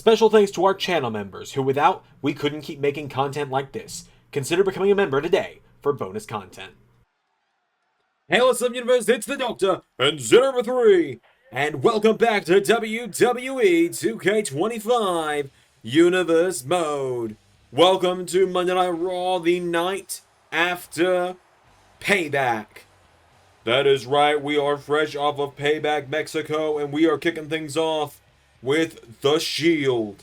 Special thanks to our channel members, who without, we couldn't keep making content like this. Consider becoming a member today for bonus content. Hey, what's up, universe? It's the Doctor, and Zero 3, and welcome back to WWE 2K25 Universe Mode. Welcome to Monday Night Raw, the night after Payback. That is right, we are fresh off of Payback Mexico, and we are kicking things off with The Shield.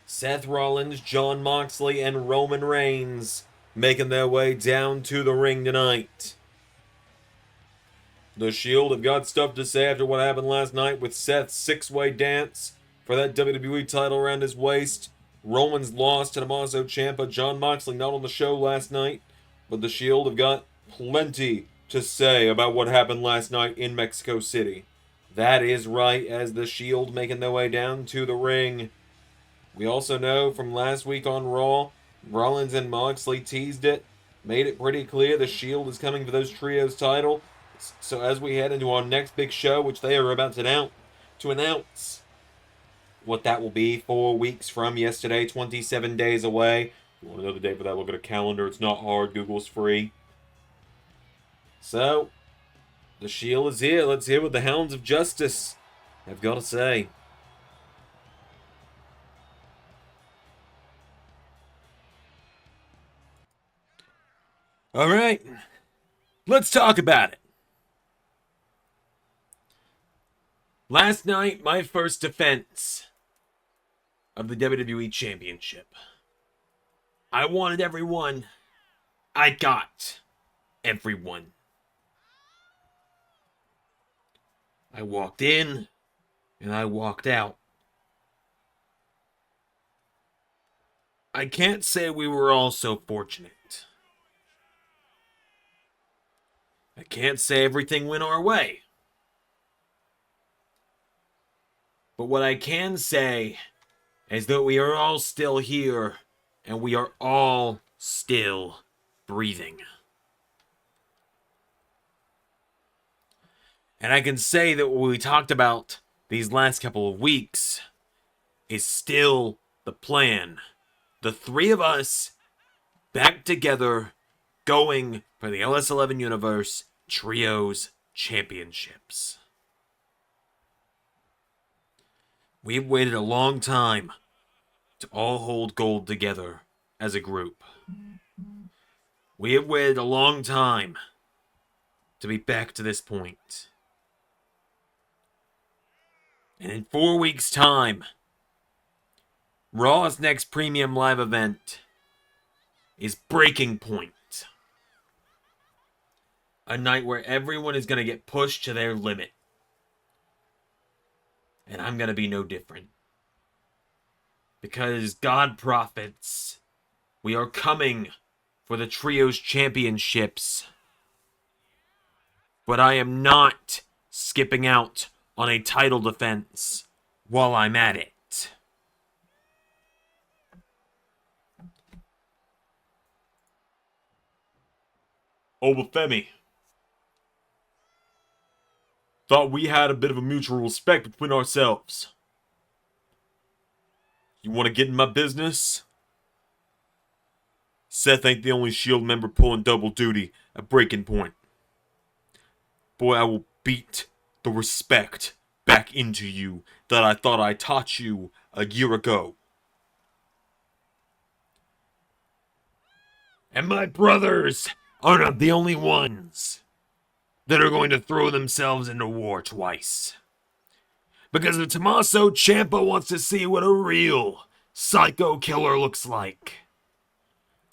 Seth Rollins, Jon Moxley, and Roman Reigns making their way down to the ring tonight. The Shield have got stuff to say after what happened last night with Seth's six-way dance for that WWE title around his waist. Roman's lost to Tommaso Ciampa. Jon Moxley not on the show last night, but the Shield have got plenty to say about what happened last night in Mexico City. That is right, as the Shield making their way down to the ring. We also know from last week on Raw, Rollins and Moxley teased it, made it pretty clear the Shield is coming for those trios title. So as we head into our next big show, which they are about to announce what that will be 4 weeks from yesterday, 27 days away. If you want to know the date for that, look at a calendar. It's not hard. Google's free. So, the Shield is here. Let's hear what the Hounds of Justice have got to say. All right, let's talk about it. Last night, my first defense of the WWE Championship. I wanted everyone. I got everyone. I walked in, and I walked out. I can't say we were all so fortunate. I can't say everything went our way. But what I can say is that we are all still here, and we are all still breathing. And I can say that what we talked about these last couple of weeks is still the plan. The three of us back together going for the LS11 Universe Trios Championships. We've waited a long time to all hold gold together as a group. We have waited a long time to be back to this point. And in 4 weeks' time, Raw's next premium live event is Breaking Point. A night where everyone is going to get pushed to their limit. And I'm going to be no different. Because God prophets, we are coming for the Trios Championships. But I am not skipping out on a title defense while I'm at it. Oba Femi. Thought we had a bit of a mutual respect between ourselves. You want to get in my business? Seth ain't the only Shield member pulling double duty at Breaking Point. Boy, I will beat the respect back into you that I thought I taught you a year ago. And my brothers are not the only ones that are going to throw themselves into war twice. Because if Tommaso Ciampa wants to see what a real psycho killer looks like,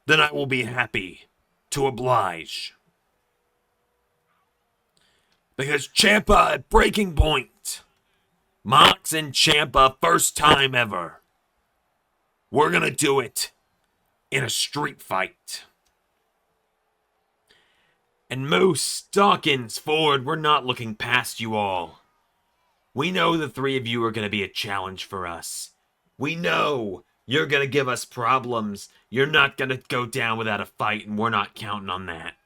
then I will be happy to oblige. Because Ciampa at Breaking Point, Mox and Ciampa, first time ever. We're gonna do it in a street fight. And Moose, Dawkins, Ford, we're not looking past you all. We know the three of you are going to be a challenge for us. We know you're going to give us problems. You're not going to go down without a fight, and we're not counting on that.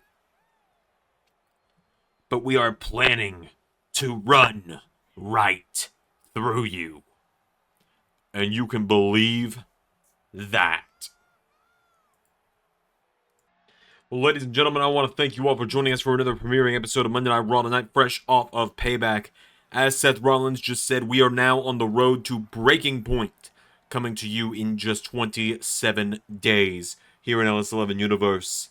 But we are planning to run right through you. And you can believe that. Well, ladies and gentlemen, I want to thank you all for joining us for another premiering episode of Monday Night Raw tonight, fresh off of Payback. As Seth Rollins just said, we are now on the road to Breaking Point, coming to you in just 27 days here in LS11 Universe.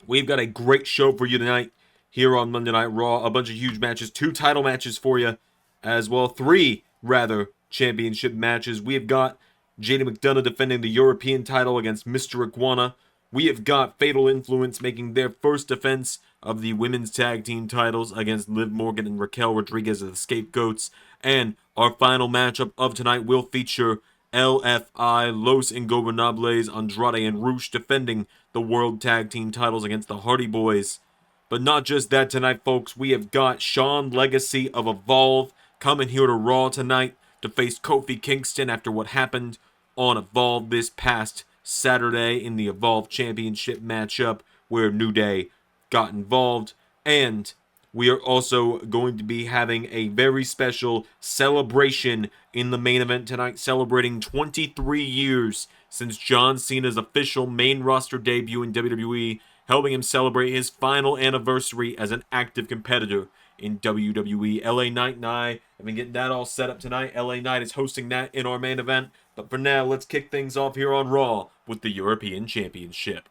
We've got a great show for you tonight here on Monday Night Raw. A bunch of huge matches, 2 title matches for you, as well, 3, rather, championship matches. We have got JD McDonagh defending the European title against Mr. Iguana. We have got Fatal Influence making their first defense of the women's tag team titles against Liv Morgan and Raquel Rodriguez as the Scapegoats. And our final matchup of tonight will feature LFI, Los Ingobernables, Andrade and Rush defending the World Tag Team titles against the Hardy Boyz. But not just that tonight, folks. We have got Shawn Legacy of Evolve coming here to Raw tonight to face Kofi Kingston after what happened on Evolve this past Saturday in the Evolve Championship matchup where New Day got involved. And we are also going to be having a very special celebration in the main event tonight, celebrating 23 years since John Cena's official main roster debut in WWE, helping him celebrate his final anniversary as an active competitor in WWE. LA Knight and I have been getting that all set up tonight. LA Knight is hosting that in our main event. But for now, let's kick things off here on Raw with the European Championship.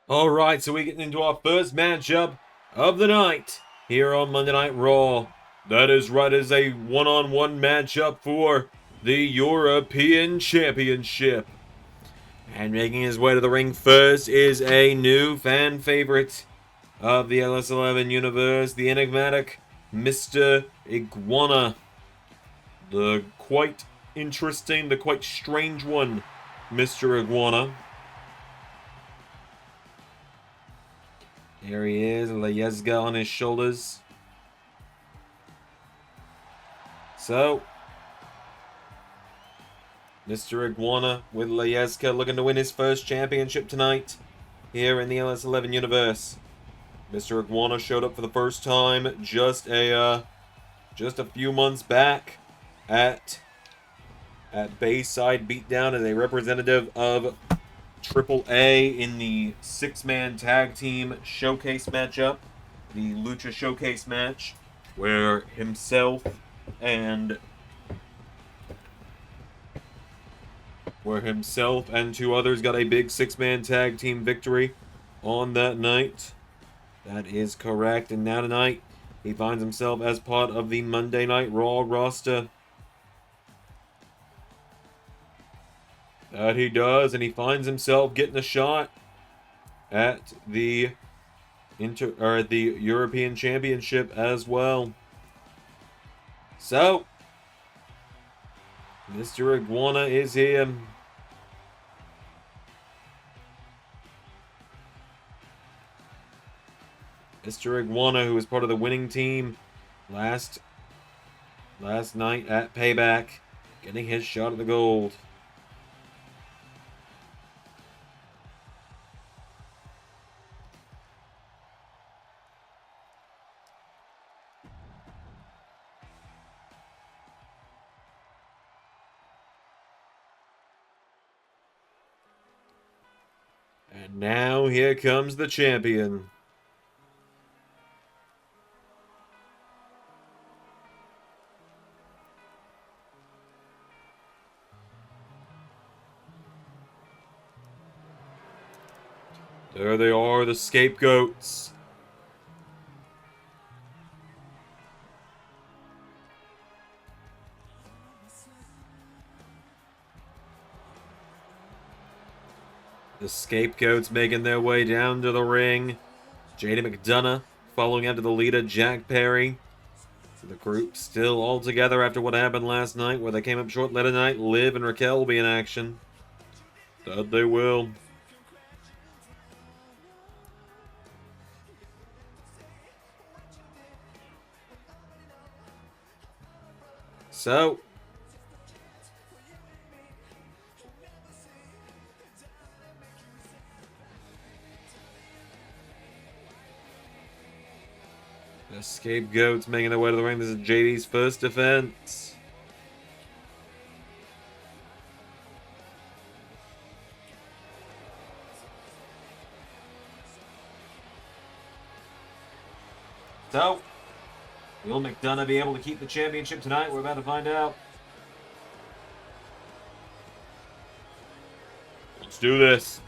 Alright, so we're getting into our first matchup of the night here on Monday Night Raw. That is right, as a one-on-one matchup for the European Championship. And making his way to the ring first is a new fan favorite of the LS11 universe, the enigmatic Mr. Iguana. The quite interesting, the quite strange one, Mr. Iguana. There he is, Layezga on his shoulders. So, Mr. Iguana with Layezga looking to win his first championship tonight here in the LS11 universe. Mr. Iguana showed up for the first time just a few months back at Bayside Beatdown as a representative of AAA in the 6-man tag team showcase matchup, the Lucha Showcase match, where himself and 2 others got a big 6-man tag team victory on that night. That is correct, and now tonight he finds himself as part of the Monday Night Raw roster. That he does, and he finds himself getting a shot at the European Championship as well. So, Mr. Iguana is here. Mr. Iguana, who was part of the winning team last night at Payback, getting his shot at the gold. And now here comes the champion. There they are, the Scapegoats. The Scapegoats making their way down to the ring. JD McDonagh following after the leader, Jack Perry. So the group still all together after what happened last night, where they came up short later tonight. Liv and Raquel will be in action. That they will. So, the Scapegoats making their way to the ring. This is JD's first defense. So, will McDonagh be able to keep the championship tonight? We're about to find out. Let's do this.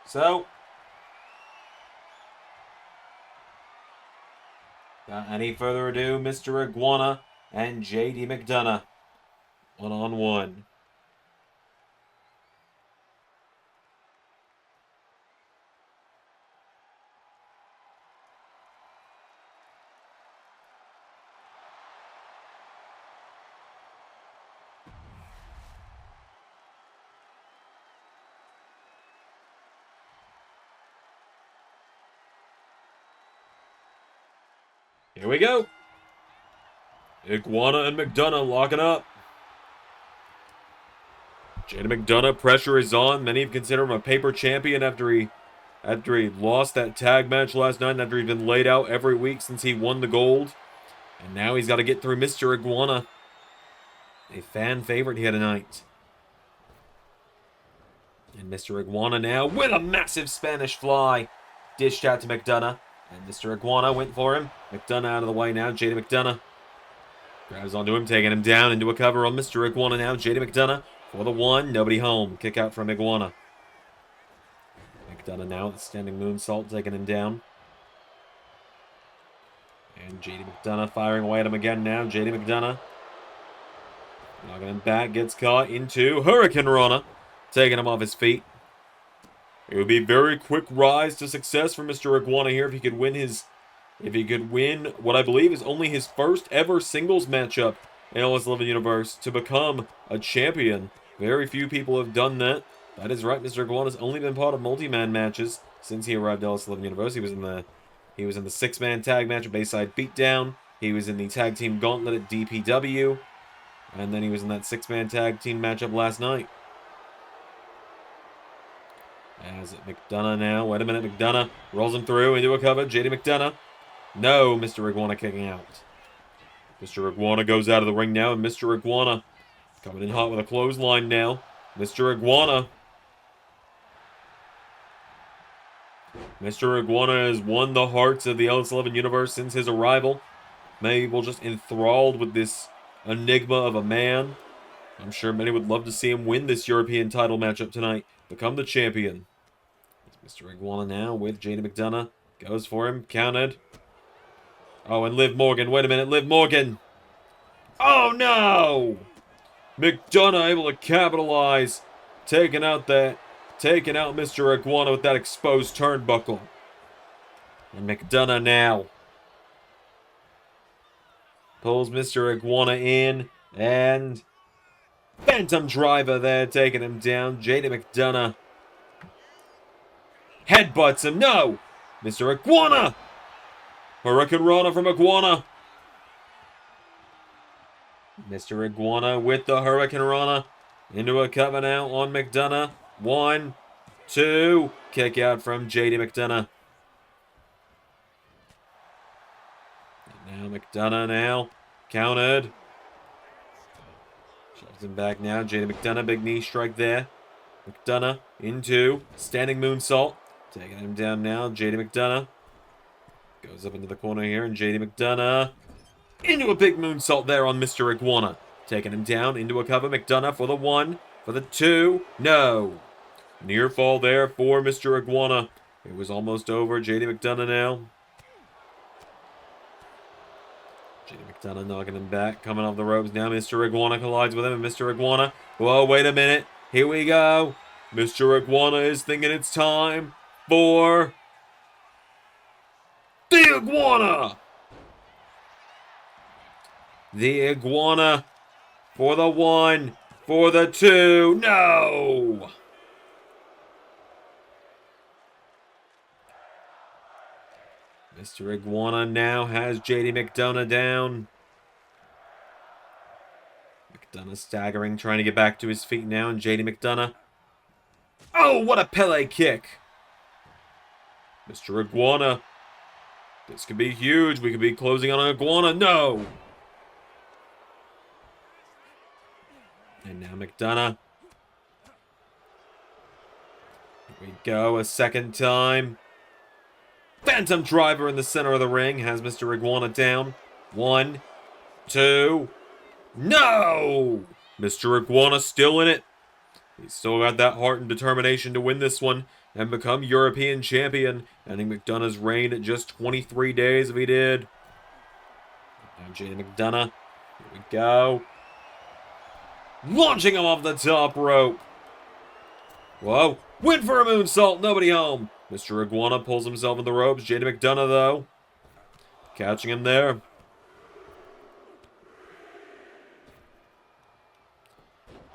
So, without any further ado, Mr. Iguana and JD McDonagh, one-on-one. Here we go. Iguana and McDonagh locking up. JD McDonagh, pressure is on. Many have considered him a paper champion after he lost that tag match last night and after he's been laid out every week since he won the gold. And now he's got to get through Mr. Iguana. A fan favorite here tonight. And Mr. Iguana now with a massive Spanish fly. Dished out to McDonagh. And Mr. Iguana went for him. McDonagh out of the way now. JD McDonagh grabs onto him, taking him down into a cover on Mr. Iguana now. JD McDonagh for the one. Nobody home. Kick out from Iguana. McDonagh now with the standing moonsault, taking him down. And JD McDonagh firing away at him again now. JD McDonagh knocking him back. Gets caught into Hurricane Rana, taking him off his feet. It would be a very quick rise to success for Mr. Iguana here if he could win what I believe is only his first ever singles matchup in LS11 Universe to become a champion. Very few people have done that. That is right, Mr. Iguana's only been part of multi-man matches since he arrived at LS11 Universe. He was in the six-man tag match at Bayside Beatdown. He was in the tag team gauntlet at DPW. And then he was in that six-man tag team matchup last night. As McDonagh now. Wait a minute. McDonagh rolls him through into a cover. JD McDonagh. No, Mr. Iguana kicking out. Mr. Iguana goes out of the ring now. And Mr. Iguana coming in hot with a clothesline now. Mr. Iguana. Mr. Iguana has won the hearts of the LS11 Universe since his arrival. Many people just enthralled with this enigma of a man. I'm sure many would love to see him win this European title matchup tonight. Become the champion. It's Mr. Iguana now with JD McDonagh. Goes for him. Counted. Oh, and Liv Morgan. Wait a minute. Liv Morgan. Oh, no! McDonagh able to capitalize. Taking out Mr. Iguana with that exposed turnbuckle. And McDonagh now pulls Mr. Iguana in. And Phantom Driver there, taking him down. JD McDonagh headbutts him. No! Mr. Iguana! Hurricane Rana from Iguana. Mr. Iguana with the Hurricane Rana. Into a cover now on McDonagh. 1, 2. Kick out from JD McDonagh. And now McDonagh now. Countered. Shoves him back now. JD McDonagh, big knee strike there. McDonagh into standing moonsault. Taking him down now. JD McDonagh goes up into the corner here. And JD McDonagh into a big moonsault there on Mr. Iguana. Taking him down into a cover. McDonagh for the 1. For the 2. No. Near fall there for Mr. Iguana. It was almost over. JD McDonagh now. JD McDonagh knocking him back. Coming off the ropes now. Mr. Iguana collides with him. And Mr. Iguana. Whoa, wait a minute. Here we go. Mr. Iguana is thinking it's time for the Iguana. The Iguana for the 1. for the 2. No! Mr. Iguana now has JD McDonagh down. McDonagh staggering, trying to get back to his feet now, and JD McDonagh. Oh, what a Pele kick! Mr. Iguana. This could be huge. We could be closing on Iguana. No! And now McDonagh. Here we go, a second time. Phantom driver in the center of the ring has Mr. Iguana down. 1, 2. No! Mr. Iguana still in it. He's still got that heart and determination to win this one and become European champion, ending McDonagh's reign at just 23 days if he did. Now JD McDonagh. Here we go. Launching him off the top rope. Whoa. Win for a moonsault. Nobody home. Mr. Iguana pulls himself in the ropes. JD McDonagh, though, catching him there.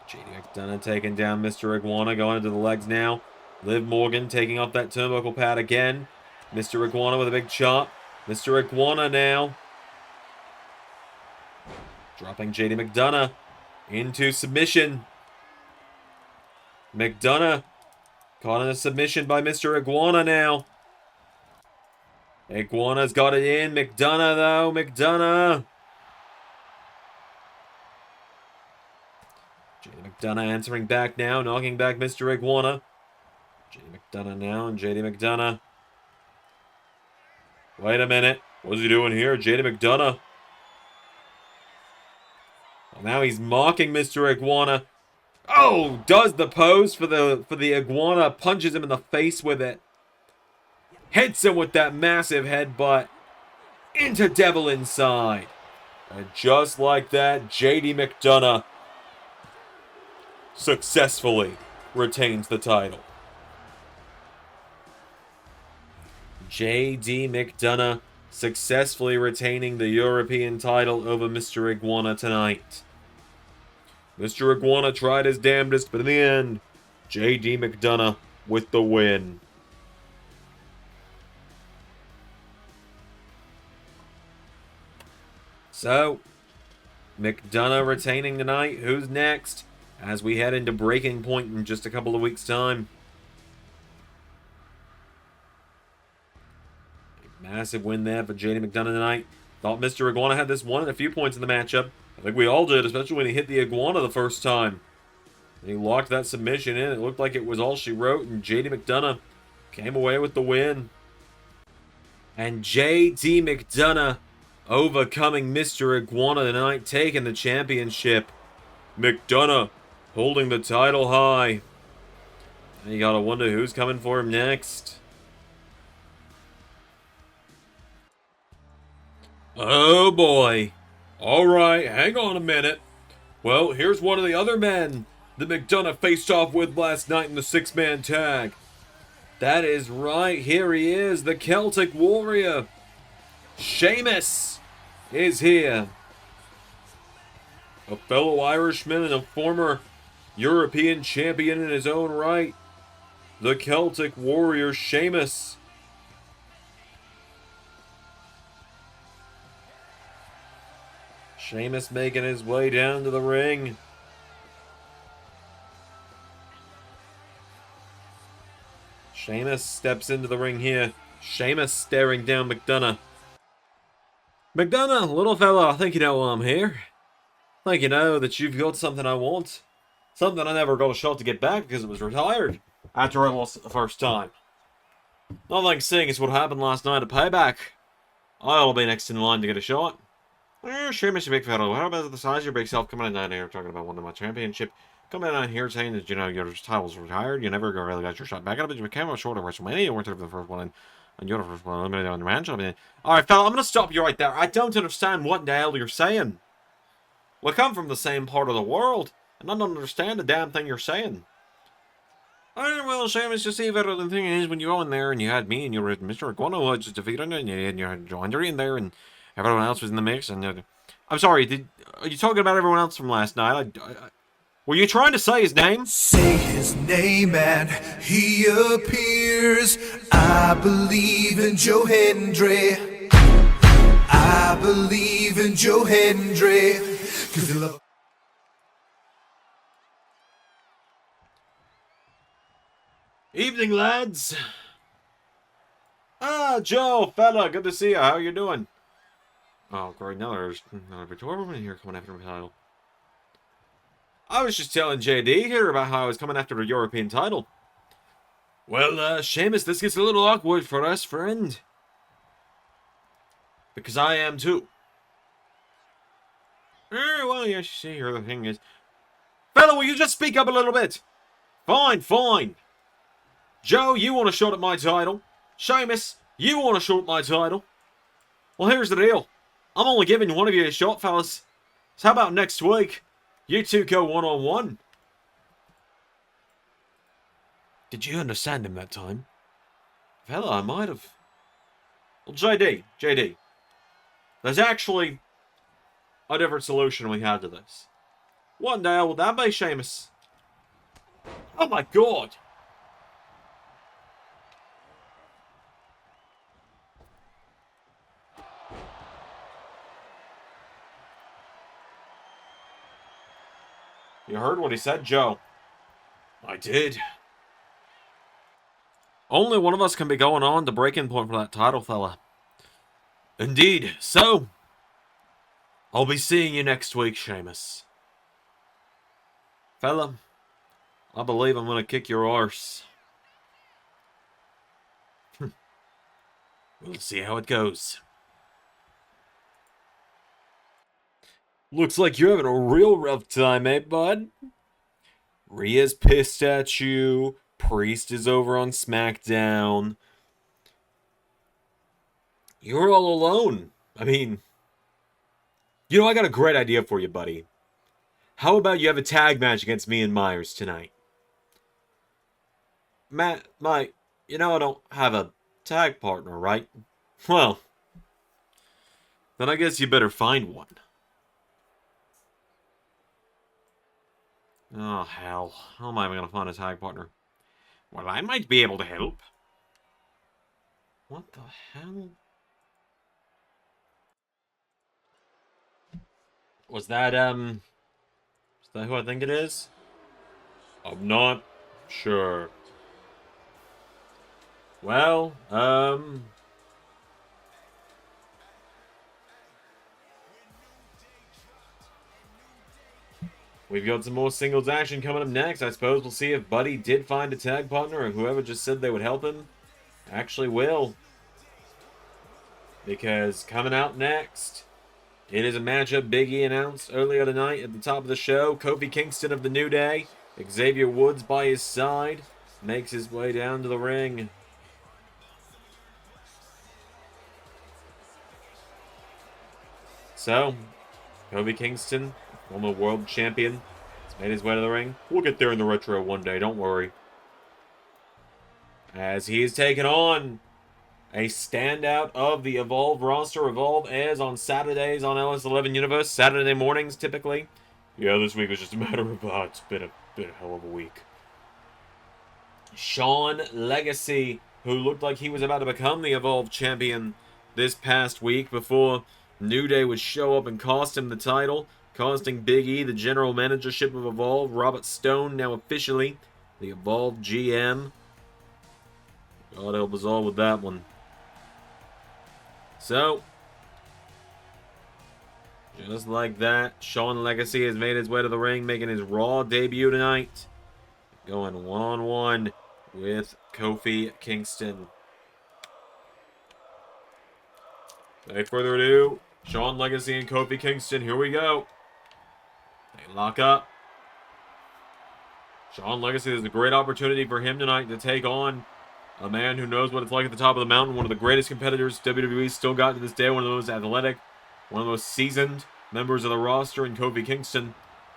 JD McDonagh taking down Mr. Iguana, going into the legs now. Liv Morgan taking off that turnbuckle pad again. Mr. Iguana with a big chop. Mr. Iguana now dropping JD McDonagh into submission. McDonagh caught in a submission by Mr. Iguana now. Iguana's got it in. McDonagh, though. McDonagh. JD McDonagh answering back now, knocking back Mr. Iguana. JD McDonagh now, and JD McDonagh. Wait a minute. What's he doing here? JD McDonagh. Well, now he's mocking Mr. Iguana. Oh, does the pose for the Iguana, punches him in the face with it. Hits him with that massive headbutt into Devil Inside. And just like that, JD McDonagh successfully retains the title. JD McDonagh successfully retaining the European title over Mr. Iguana tonight. Mr. Iguana tried his damnedest, but in the end, JD McDonagh with the win. So, McDonagh retaining tonight. Who's next? As we head into Breaking Point in just a couple of weeks' time. A massive win there for JD McDonagh tonight. Thought Mr. Iguana had this won at a few points in the matchup. I think we all did, especially when he hit the Iguana the first time. And he locked that submission in. It looked like it was all she wrote, and JD McDonagh came away with the win. And JD McDonagh overcoming Mr. Iguana tonight, taking the championship. McDonagh holding the title high. And you gotta wonder who's coming for him next. Oh boy. Alright, hang on a minute. Well, here's one of the other men that McDonagh faced off with last night in the 6-man tag. That is right, here he is, the Celtic Warrior. Sheamus is here. A fellow Irishman and a former European champion in his own right. The Celtic Warrior, Sheamus. Sheamus making his way down to the ring. Sheamus steps into the ring here. Sheamus staring down McDonagh. McDonagh, little fella, I think you know why I'm here. I think you know that you've got something I want. Something I never got a shot to get back because it was retired after I lost it the first time. Not like seeing as what happened last night at Payback. I ought to be next in line to get a shot. Sure, Mr. Big Fellow. How about the size of your big self coming in down here talking about one of my championship? Coming down here saying that, you know, your title's retired. You never really got your shot back at it, but you came up short of WrestleMania. You weren't the first one, and you're the first one eliminated on the match. I mean, alright, fella, I'm going to stop you right there. I don't understand what the hell you're saying. We come from the same part of the world, and I don't understand a damn thing you're saying. Well, Seamus, you see, the thing is, when you go in there and you had me and you were Mr. Iguana who just defeated you, and you had Jordynne in there, and everyone else was in the mix, and I'm sorry, are you talking about everyone else from last night? Were you trying to say his name? Say his name and he appears. I believe in Joe Hendry. I believe in Joe Hendry. 'Cause they love. Evening, lads. Ah, Joe, fella, good to see you. How you doing? Oh, great. Now there's another Victoria woman here coming after my title. I was just telling JD here about how I was coming after the European title. Well, Sheamus, this gets a little awkward for us, friend. Because I am too. Well, yes, you see here, the thing is... Fella, will you just speak up a little bit? Fine, fine. Joe, you want a shot at my title. Sheamus, you want a shot at my title. Well, here's the deal. I'm only giving one of you a shot, fellas. So how about next week? You two go one-on-one. Did you understand him that time? Fella, I might have. Well, JD. There's actually a different solution we had to this. What the hell would that be, Sheamus? Oh my god! You heard what he said, Joe? I did. Only one of us can be going on the breaking point for that title, fella. Indeed. So, I'll be seeing you next week, Sheamus. Fella, I believe I'm going to kick your arse. We'll see how it goes. Looks like you're having a real rough time, eh, bud? Rhea's pissed at you. Priest is over on SmackDown. You're all alone. I mean, you know, I got a great idea for you, buddy. How about you have a tag match against me and Myers tonight? Mike, you know I don't have a tag partner, right? Well, then I guess you better find one. Oh, hell. How am I going to find a tag partner? Well, I might be able to help. What the hell? Was that who I think it is? I'm not sure. Well, we've got some more singles action coming up next. I suppose we'll see if Buddy did find a tag partner or whoever just said they would help him actually will. Because coming out next, it is a matchup Big E announced earlier tonight at the top of the show. Kofi Kingston of the New Day. Xavier Woods by his side. Makes his way down to the ring. So, Kofi Kingston, former world champion, has made his way to the ring. We'll get there in the retro one day, don't worry. As he is taken on a standout of the Evolve roster. Evolve airs on Saturdays on LS11 Universe. Saturday mornings, typically. Yeah, this week was just a matter of, it's been a hell of a week. Shawn Legacy, who looked like he was about to become the Evolve champion this past week before New Day would show up and cost him the title, costing Big E the general managership of Evolve. Robert Stone now officially the Evolve GM. God help us all with that one. So, just like that, Shawn Legacy has made his way to the ring, making his Raw debut tonight. Going one-on-one with Kofi Kingston. Without further ado, Shawn Legacy and Kofi Kingston, here we go. They lock up. Shawn Legacy, there's a great opportunity for him tonight to take on a man who knows what it's like at the top of the mountain. One of the greatest competitors WWE still got to this day. One of the most athletic, one of the most seasoned members of the roster in Kofi Kingston.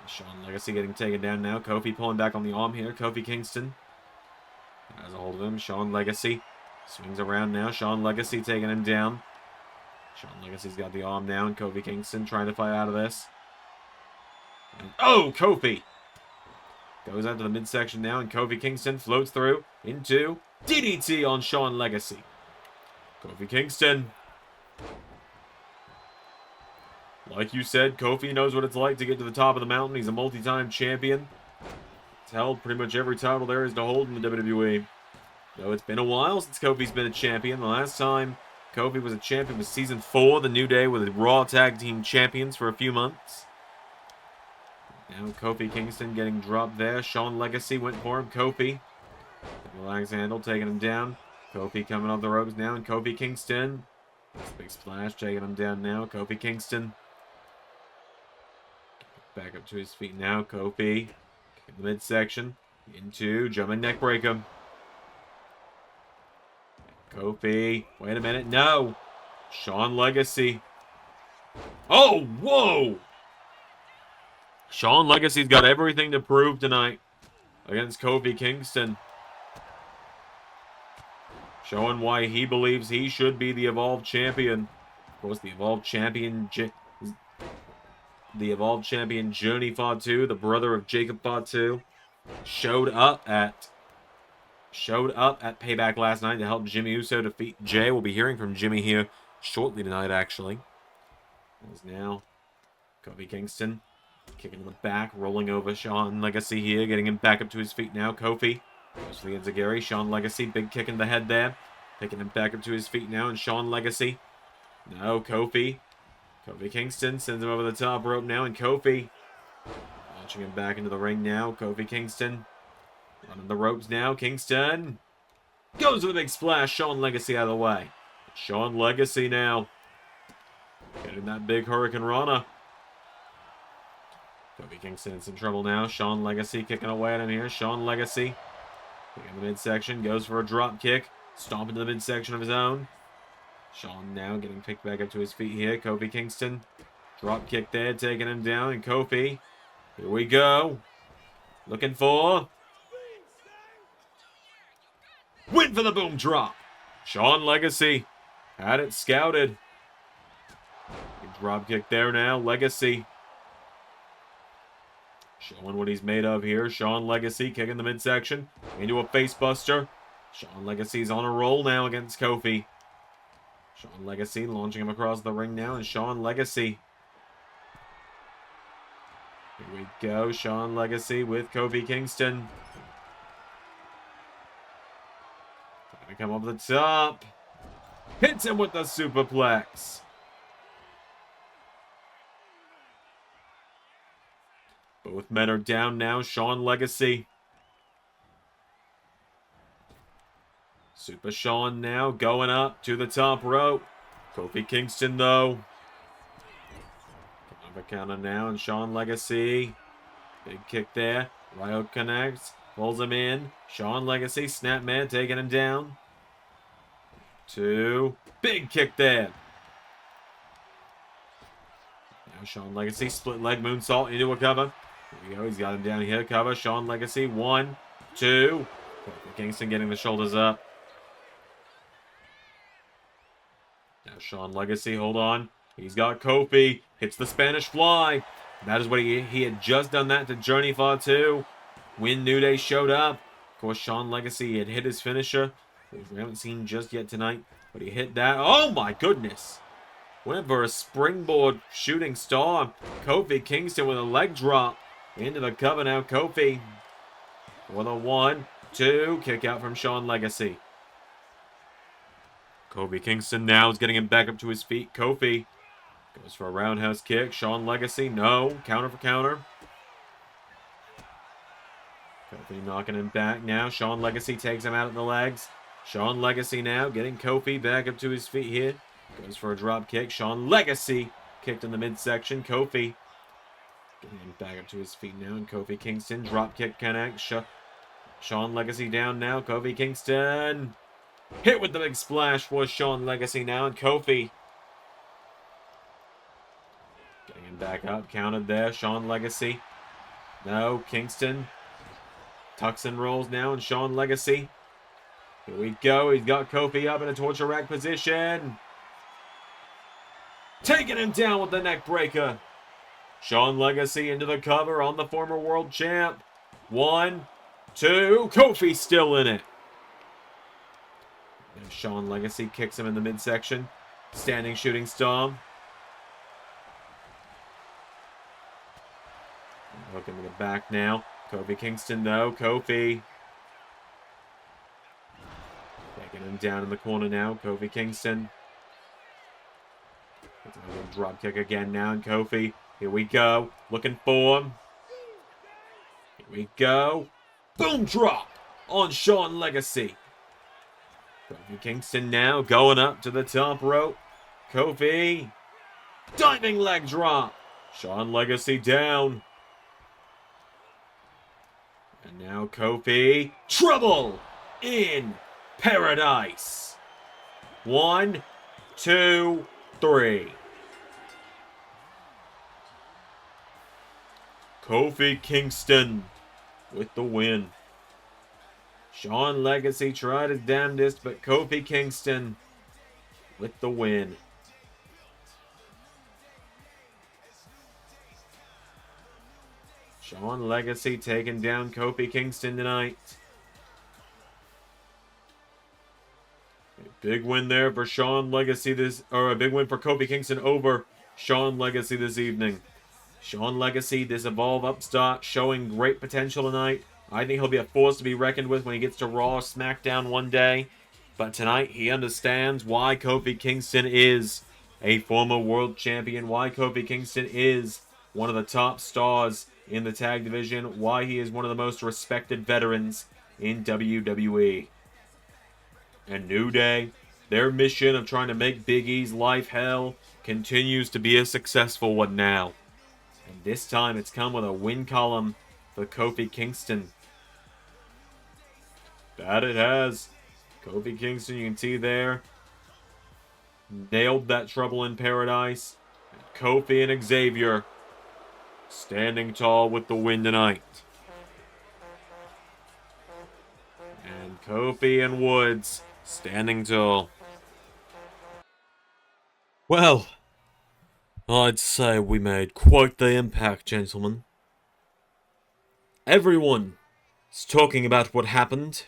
Shawn Legacy getting taken down now. Kofi pulling back on the arm here. Kofi Kingston has a hold of him. Shawn Legacy swings around now. Shawn Legacy taking him down. Shawn Legacy's got the arm down. Kofi Kingston trying to fight out of this. And, oh, Kofi Goes out to the midsection now, and Kofi Kingston floats through into DDT on Shawn Legacy. Kofi Kingston. Like you said, Kofi knows what it's like to get to the top of the mountain. He's a multi-time champion. He's held pretty much every title there is to hold in the WWE. Though it's been a while since Kofi's been a champion. The last time Kofi was a champion was Season 4, The New Day were the Raw Tag Team Champions for a few months. Now Kofi Kingston getting dropped there. Shawn Legacy went for him. Kofi. Relax handle, taking him down. Kofi coming off the ropes now, and Kofi Kingston. Big splash, taking him down now. Kofi Kingston. Back up to his feet now. Kofi. In the midsection. Into jumping neck breaker. Kofi. Wait a minute. No. Shawn Legacy. Oh, whoa. Shawn Legacy's got everything to prove tonight against Kofi Kingston. Showing why he believes he should be the Evolved Champion. Of course, the Evolved Champion Journey Fatu, the brother of Jacob Fatu, showed up at Payback last night to help Jimmy Uso defeat Jay. We'll be hearing from Jimmy here shortly tonight, actually. As now, Kofi Kingston kicking in the back, rolling over Shawn Legacy here, getting him back up to his feet now. Kofi goes for the enziguri. Shawn Legacy, big kick in the head there. Picking him back up to his feet now, and Shawn Legacy. No, Kofi. Kofi Kingston sends him over the top rope now, and Kofi launching him back into the ring now. Kofi Kingston running the ropes now. Kingston goes with a big splash. Shawn Legacy out of the way. Shawn Legacy now getting that big Hurricane Rana. Kofi Kingston in some trouble now. Shawn Legacy kicking away at him here. Shawn Legacy kicking the midsection. Goes for a drop kick. Stomp into the midsection of his own. Shawn now getting picked back up to his feet here. Kofi Kingston. Drop kick there. Taking him down. And Kofi. Here we go. Looking for. Went for the boom drop. Shawn Legacy had it scouted. Drop kick there now. Legacy. Showing what he's made of here. Shawn Legacy kicking the midsection into a facebuster. Shawn Legacy's on a roll now against Kofi. Shawn Legacy launching him across the ring now, and Shawn Legacy. Here we go. Shawn Legacy with Kofi Kingston. Trying to come up the top. Hits him with the superplex. Both men are down now. Shawn Legacy. Super Shawn now going up to the top rope. Kofi Kingston though. Another counter now, and Shawn Legacy. Big kick there. Ryo connects. Pulls him in. Shawn Legacy. Snapman taking him down. 2. Big kick there. Now Shawn Legacy. Split leg moonsault into a cover. Here we go. He's got him down here. Cover. Shawn Legacy. 1, 2. Kofi Kingston getting the shoulders up. Now Shawn Legacy, hold on. He's got Kofi. Hits the Spanish Fly. That is what he had just done that to Journey Fatu when New Day showed up. Of course, Shawn Legacy had hit his finisher, which we haven't seen just yet tonight. But he hit that. Oh my goodness. Went for a springboard shooting star. Kofi Kingston with a leg drop into the cover now. Kofi with a 1, 2. Kick out from Shawn Legacy. Kofi Kingston now is getting him back up to his feet. Kofi goes for a roundhouse kick. Shawn Legacy, no. Counter for counter. Kofi knocking him back now. Shawn Legacy takes him out at the legs. Shawn Legacy now getting Kofi back up to his feet here. Goes for a drop kick. Shawn Legacy kicked in the midsection. Kofi getting him back up to his feet now. And Kofi Kingston drop kick connects. Shawn Legacy down now. Kofi Kingston hit with the big splash for Shawn Legacy now, and Kofi getting him back up, counted there. Shawn Legacy, no. Kingston tucks and rolls now, and Shawn Legacy. Here we go. He's got Kofi up in a torture rack position, taking him down with the neck breaker. Shawn Legacy into the cover on the former world champ. 1, 2. Kofi still in it. And Shawn Legacy kicks him in the midsection. Standing shooting star. Hook him in the back now. Kofi Kingston, though. Kofi. Taking him down in the corner now. Kofi Kingston. Gets a drop kick again now. And Kofi. Here we go. Looking for him. Here we go. Boom drop on Shawn Legacy. Kofi Kingston now going up to the top rope. Kofi. Diving leg drop. Shawn Legacy down. And now Kofi. Trouble in paradise. 1, 2, 3. Kofi Kingston with the win. Shawn Legacy tried his damnedest, but Kofi Kingston with the win. Shawn Legacy taking down Kofi Kingston tonight. A big win there for Shawn Legacy a big win for Kofi Kingston over Shawn Legacy this evening. Shawn Legacy, this Evolve upstart, showing great potential tonight. I think he'll be a force to be reckoned with when he gets to Raw or SmackDown one day. But tonight, he understands why Kofi Kingston is a former world champion, why Kofi Kingston is one of the top stars in the tag division, why he is one of the most respected veterans in WWE. And New Day, their mission of trying to make Big E's life hell continues to be a successful one now. And this time it's come with a win column for Kofi Kingston. That it has. Kofi Kingston, you can see there, nailed that Trouble in Paradise. And Kofi and Xavier standing tall with the win tonight. And Kofi and Woods standing tall. Well, I'd say we made quite the impact, gentlemen. Everyone is talking about what happened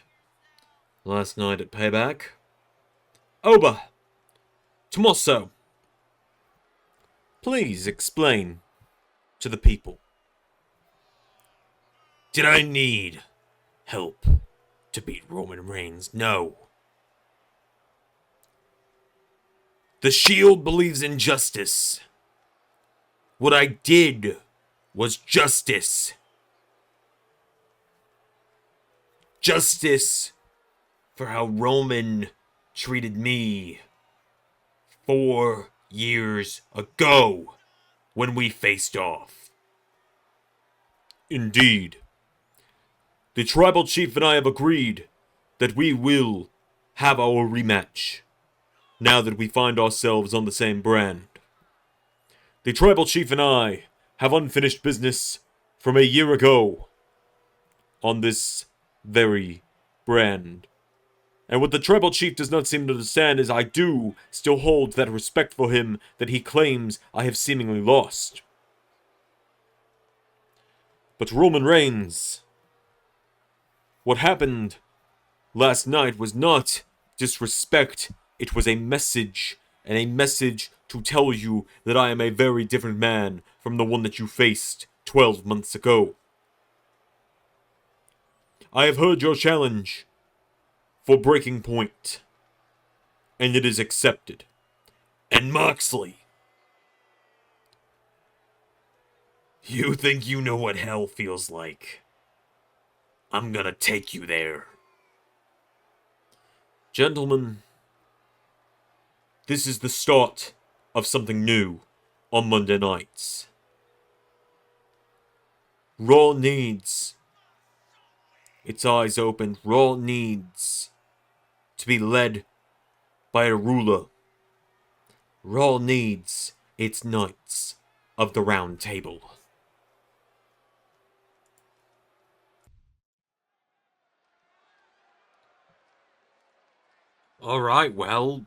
last night at Payback. Oba, Tommaso, please explain to the people. Did I need help to beat Roman Reigns? No. The Shield believes in justice. What I did was justice. Justice for how Roman treated me 4 years ago when we faced off. Indeed. The Tribal Chief and I have agreed that we will have our rematch now that we find ourselves on the same brand. The Tribal Chief and I have unfinished business from a year ago on this very brand. And what the Tribal Chief does not seem to understand is I do still hold that respect for him that he claims I have seemingly lost. But Roman Reigns, what happened last night was not disrespect. It was a message, and a message to tell you that I am a very different man from the one that you faced 12 months ago. I have heard your challenge for Breaking Point, and it is accepted. And Moxley, you think you know what hell feels like? I'm gonna take you there. Gentlemen, this is the start of something new on Monday nights. Raw needs its eyes open. Raw needs to be led by a ruler. Raw needs its Knights of the Round Table. Alright, well,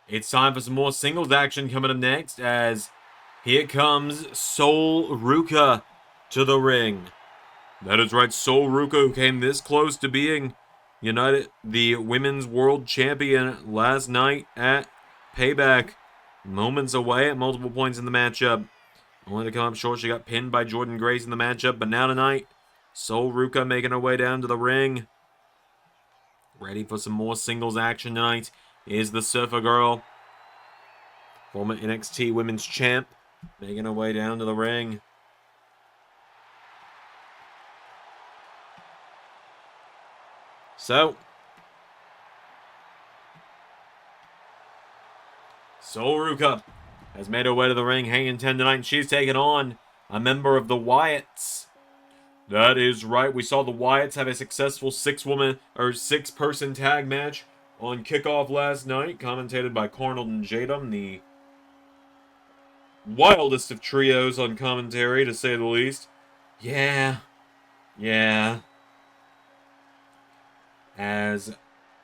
it's time for some more singles action coming up next, as here comes Soul Ruca to the ring. That is right, Sol Ruca, who came this close to being the Women's World Champion last night at Payback. Moments away at multiple points in the matchup. Only to come up short, she got pinned by Jordynne Grace in the matchup. But now tonight, Sol Ruca making her way down to the ring. Ready for some more singles action tonight is the Surfer Girl. Former NXT Women's Champ, making her way down to the ring. So, Sol Ruca has made her way to the ring, hanging 10 tonight, and she's taken on a member of the Willetts. That is right, we saw the Willetts have a successful six-person tag match on kickoff last night, commentated by Carnold and Jadam, the wildest of trios on commentary, to say the least. Yeah. As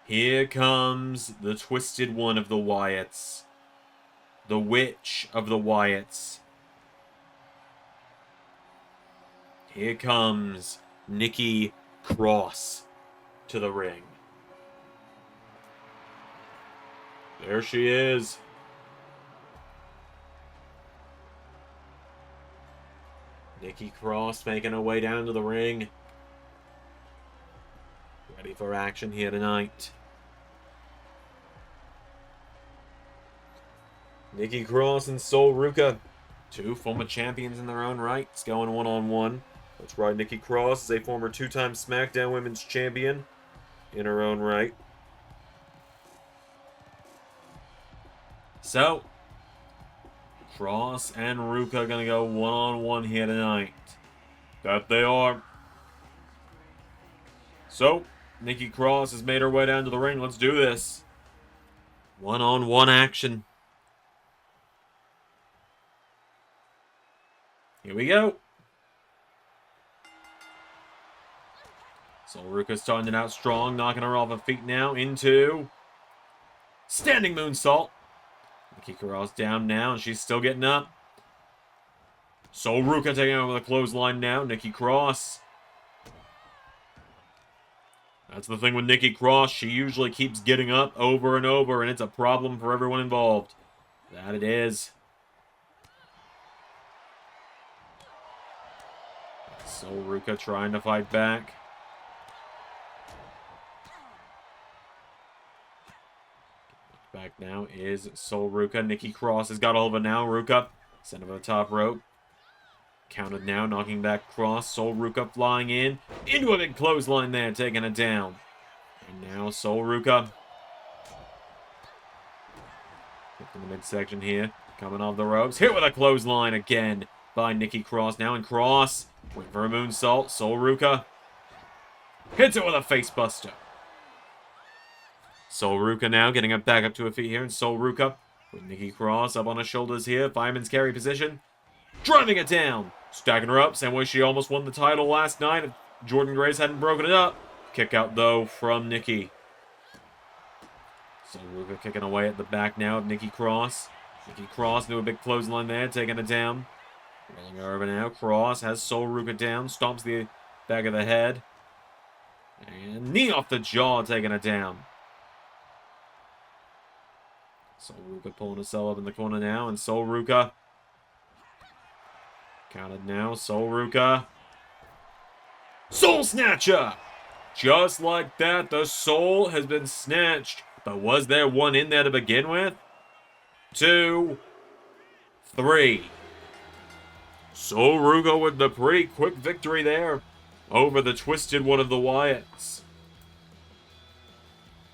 here comes the twisted one of the Willetts. The witch of the Willetts. Here comes Nikki Cross to the ring. There she is. Nikki Cross making her way down to the ring. Ready for action here tonight. Nikki Cross and Sol Ruca, two former champions in their own rights, going one-on-one. That's right, Nikki Cross is a former two-time SmackDown Women's Champion in her own right. So, Cross and Ruca gonna go one-on-one here tonight. That they are. So, Nikki Cross has made her way down to the ring. Let's do this. One-on-one action. Here we go. Sol Ruca starting it out strong, knocking her off her feet now into standing moonsault. Nikki Cross down now, and she's still getting up. Sol Ruca taking over the clothesline now. Nikki Cross. That's the thing with Nikki Cross. She usually keeps getting up over and over, and it's a problem for everyone involved. That it is. Sol Ruca trying to fight back. Back now is Sol Ruca. Nikki Cross has got all of it now. Ruca sent over the top rope. Counted now, knocking back Cross. Sol Ruca flying in. Into a big clothesline there, taking it down. And now Sol Ruca. In the midsection here. Coming off the ropes. Hit with a clothesline again by Nikki Cross. Now in Cross. Went for a moonsault. Sol Ruca hits it with a facebuster. Sol Ruca now getting up back up to her feet here. And Sol Ruca with Nikki Cross up on her shoulders here. Fireman's carry position. Driving it down. Stacking her up. Same way she almost won the title last night if Jordynne Grace hadn't broken it up. Kick out though from Nikki. Sol Ruca kicking away at the back now of Nikki Cross. Nikki Cross into a big clothesline there. Taking it down. Rolling her over now. Cross has Sol Ruca down. Stomps the back of the head. And knee off the jaw, taking it down. Sol Ruca pulling herself up in the corner now. And Sol Ruca. Counted now. Sol Ruca. Soul Snatcher! Just like that, the soul has been snatched. But was there one in there to begin with? 2, 3. Sol Ruca with the pretty quick victory there over the twisted one of the Willetts.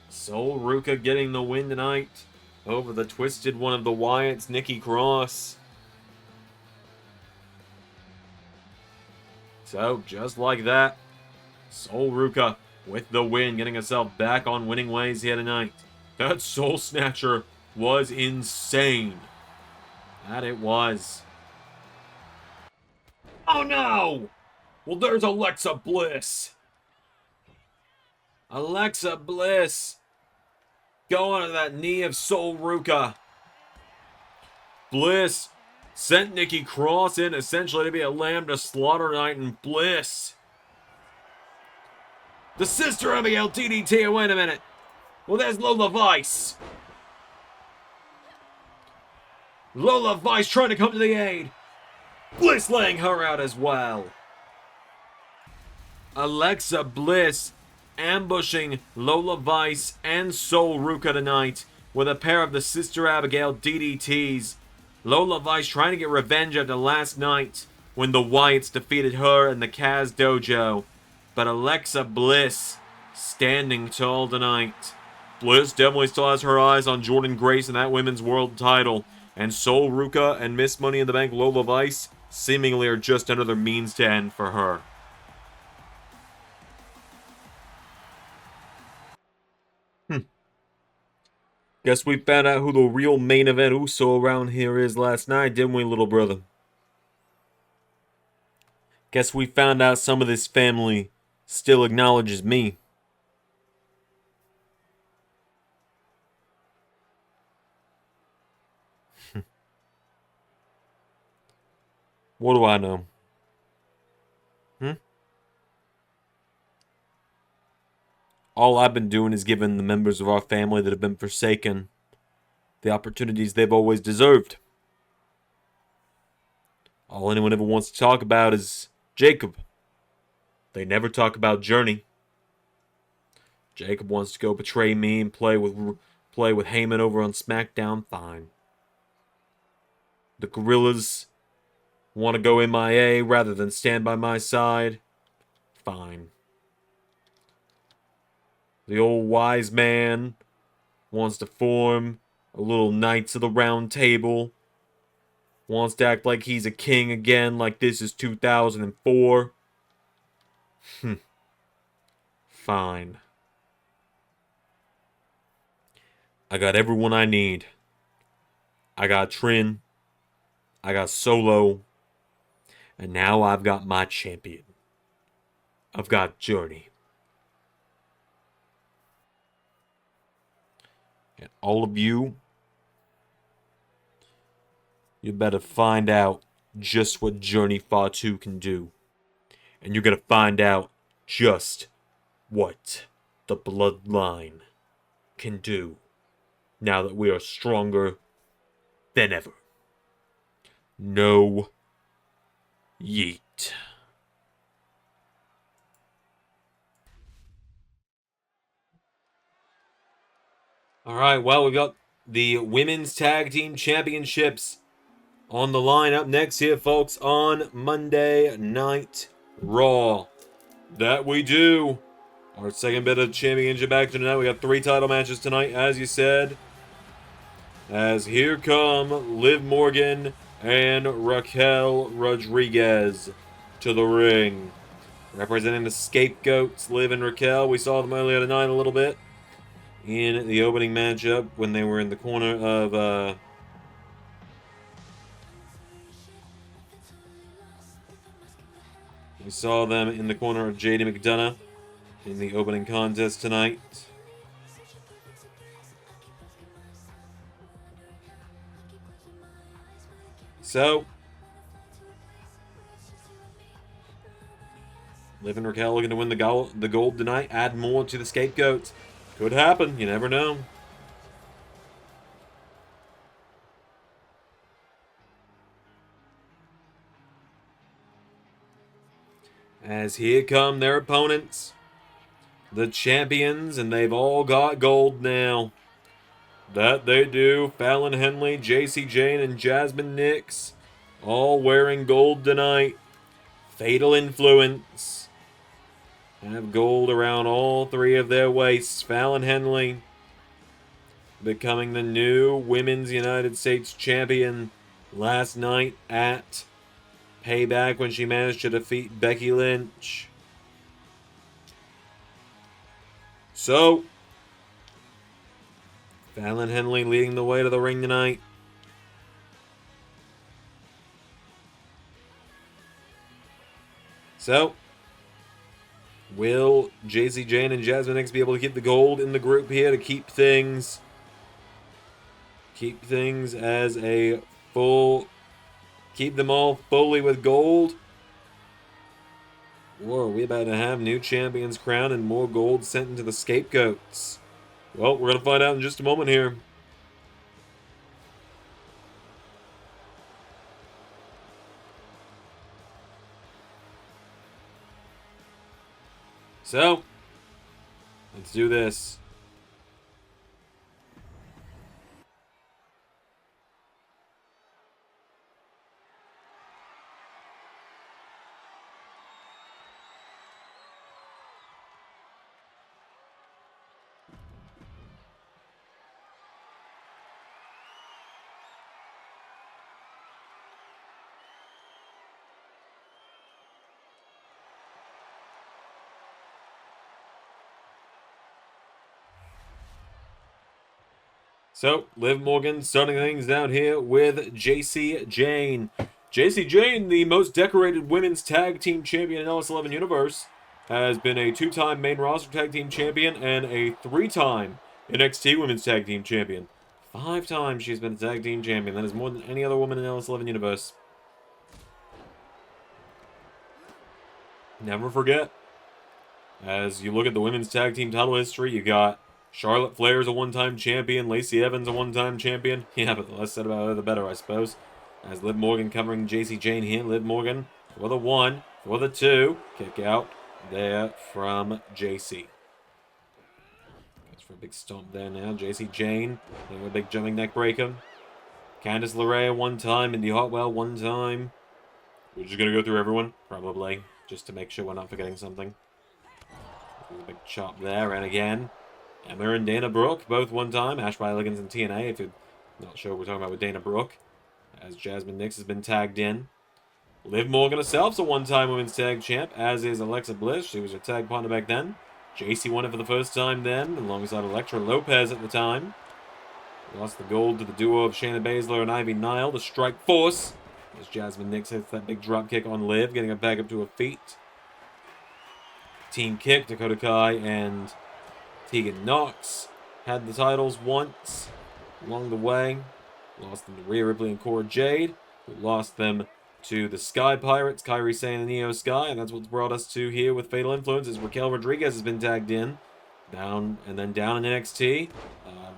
Sol Ruca getting the win tonight over the twisted one of the Willetts, Nikki Cross. So, just like that, Sol Ruca with the win, getting herself back on winning ways here tonight. That Soul Snatcher was insane. That it was. Oh no! Well, there's Alexa Bliss. Alexa Bliss going to that knee of Sol Ruca. Bliss sent Nikki Cross in essentially to be a lamb to slaughter tonight, and Bliss The Sister Abigail DDT. Wait a minute. Well, there's Lola Vice. Lola Vice trying to come to the aid. Bliss laying her out as well. Alexa Bliss ambushing Lola Vice and Soul Ruca tonight with a pair of the Sister Abigail DDTs. Lola Vice trying to get revenge after last night when the Wyatts defeated her and the Kaz Dojo. But Alexa Bliss standing tall tonight. Bliss definitely still has her eyes on Jordynne Grace and that women's world title. And Soul Ruca and Miss Money in the Bank Lola Vice seemingly are just another means to end for her. Guess we found out who the real main event Uso around here is last night, didn't we, little brother? Guess we found out some of this family still acknowledges me. What do I know? All I've been doing is giving the members of our family that have been forsaken the opportunities they've always deserved. All anyone ever wants to talk about is Jacob. They never talk about Journey. Jacob wants to go betray me and play with Heyman over on SmackDown. Fine. The Gorillas want to go MIA rather than stand by my side. Fine. The old wise man wants to form a little Knights of the Round Table. Wants to act like he's a king again, like this is 2004. Fine. I got everyone I need. I got Trin. I got Solo. And now I've got my champion. I've got Journey. And all of you, you better find out just what Journey Fatu can do. And you're gonna find out just what the Bloodline can do now that we are stronger than ever. No yeet. Alright, well, we've got the Women's Tag Team Championships on the line up next here, folks, on Monday Night Raw. That we do. Our second bit of championship action tonight. We got 3 title matches tonight, as you said. As here come Liv Morgan and Raquel Rodriguez to the ring. Representing the Scapegoats, Liv and Raquel. We saw them earlier tonight a little bit in the opening matchup when they were in the corner of we saw them in the corner of JD McDonagh in the opening contest tonight. So, Liv and Raquel looking to win the gold tonight. Add more to the Scapegoats. Could happen. You never know. As here come their opponents, the champions, and they've all got gold now. That they do. Fallon Henley, JC Jane, and Jasmine Nix, all wearing gold tonight. Fatal Influence have gold around all 3 of their waists. Fallon Henley becoming the new Women's United States Champion last night at Payback when she managed to defeat Becky Lynch. So, Fallon Henley leading the way to the ring tonight. So, will JC Jane and Jasmine Nix be able to keep the gold in the group here to keep things as a full, keep them all fully with gold? Or are we about to have new champions crowned and more gold sent into the scapegoats? Well, we're going to find out in just a moment here. So, let's do this. So, Liv Morgan starting things out here with Jacy Jayne. Jacy Jayne, the most decorated women's tag team champion in LS11 Universe, has been a 2-time main roster tag team champion and a 3-time NXT women's tag team champion. 5 times she's been a tag team champion. That is more than any other woman in LS11 Universe. Never forget, as you look at the women's tag team title history, you got Charlotte Flair's a 1-time champion. Lacey Evans a 1-time champion. Yeah, but the less said about her, the better, I suppose. As Liv Morgan covering Jacy Jayne here. Liv Morgan for the 1, for the 2. Kick out there from Jacy. Goes for a big stomp there now. Jacy Jayne doing a big jumping neck breaker. Candice LeRae 1 time. Indy Hartwell 1 time. We're just going to go through everyone, probably, just to make sure we're not forgetting something. A big chop there, and again. Emma and Dana Brooke, both 1 time. Ash by Liggins and TNA, if you're not sure what we're talking about with Dana Brooke. As Jasmine Nix has been tagged in. Liv Morgan herself's a 1-time women's tag champ, as is Alexa Bliss. She was her tag partner back then. Jacy won it for the first time then, alongside Elektra Lopez at the time. Lost the gold to the duo of Shayna Baszler and Ivy Nile, the Strike Force. As Jasmine Nix hits that big drop kick on Liv, getting her back up to her feet. Team kick, Dakota Kai and Tegan Knox had the titles once along the way. Lost them to Rhea Ripley and Cora Jade, who lost them to the Sky Pirates, Kairi Sane and Io Sky, and that's what's brought us to here with Fatal Influence, as Raquel Rodriguez has been tagged in. Down in NXT.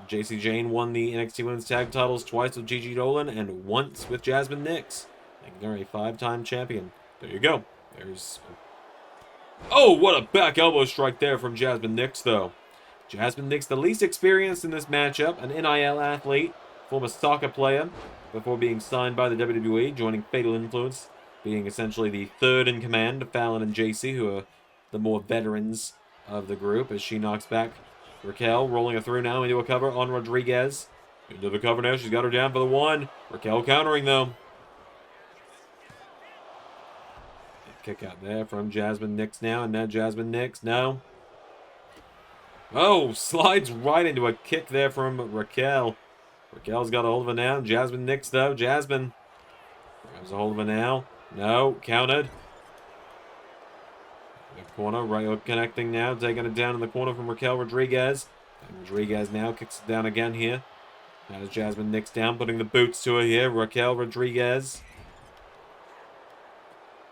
Jacy Jayne won the NXT Women's Tag titles twice with Gigi Dolan and once with Jasmine Nix. Making her a 5-time champion. There you go. There's... Oh, what a back elbow strike there from Jasmine Nix, though. Jasmine Nix, the least experienced in this matchup, an NIL athlete, former soccer player, before being signed by the WWE, joining Fatal Influence, being essentially the 3rd in command of Fallon and Jacy, who are the more veterans of the group, as she knocks back Raquel, rolling her through now into a cover on Rodriguez. Into the cover now, she's got her down for the 1. Raquel countering, though. Kick out there from Jasmine Nix now, and now Jasmine Nix, no. Oh, slides right into a kick there from Raquel. Raquel's got a hold of her now. Jasmine Nix, though. Jasmine grabs a hold of her now. No, countered. The corner, right hook connecting now. Taking it down in the corner from Raquel Rodriguez. And Rodriguez now kicks it down again here. Has Jasmine Nix down, putting the boots to her here. Raquel Rodriguez.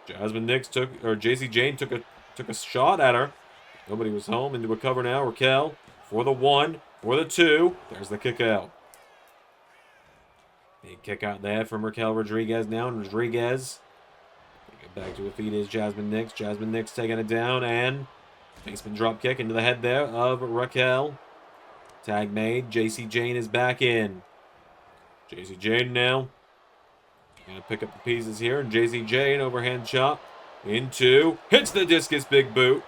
Jasmine Nix Jacy Jayne took a shot at her. Nobody was home. Into a cover now. Raquel for the 1, for the 2. There's the kick out. Big kick out there from Raquel Rodriguez now. And Rodriguez get back to her feet is Jasmine Nix. Jasmine Nix taking it down, and basement drop kick into the head there of Raquel. Tag made. Jacy Jayne is back in. Jacy Jayne now. Gonna pick up the pieces here, and Jacy Jayne overhand chop into, hits the discus big boot.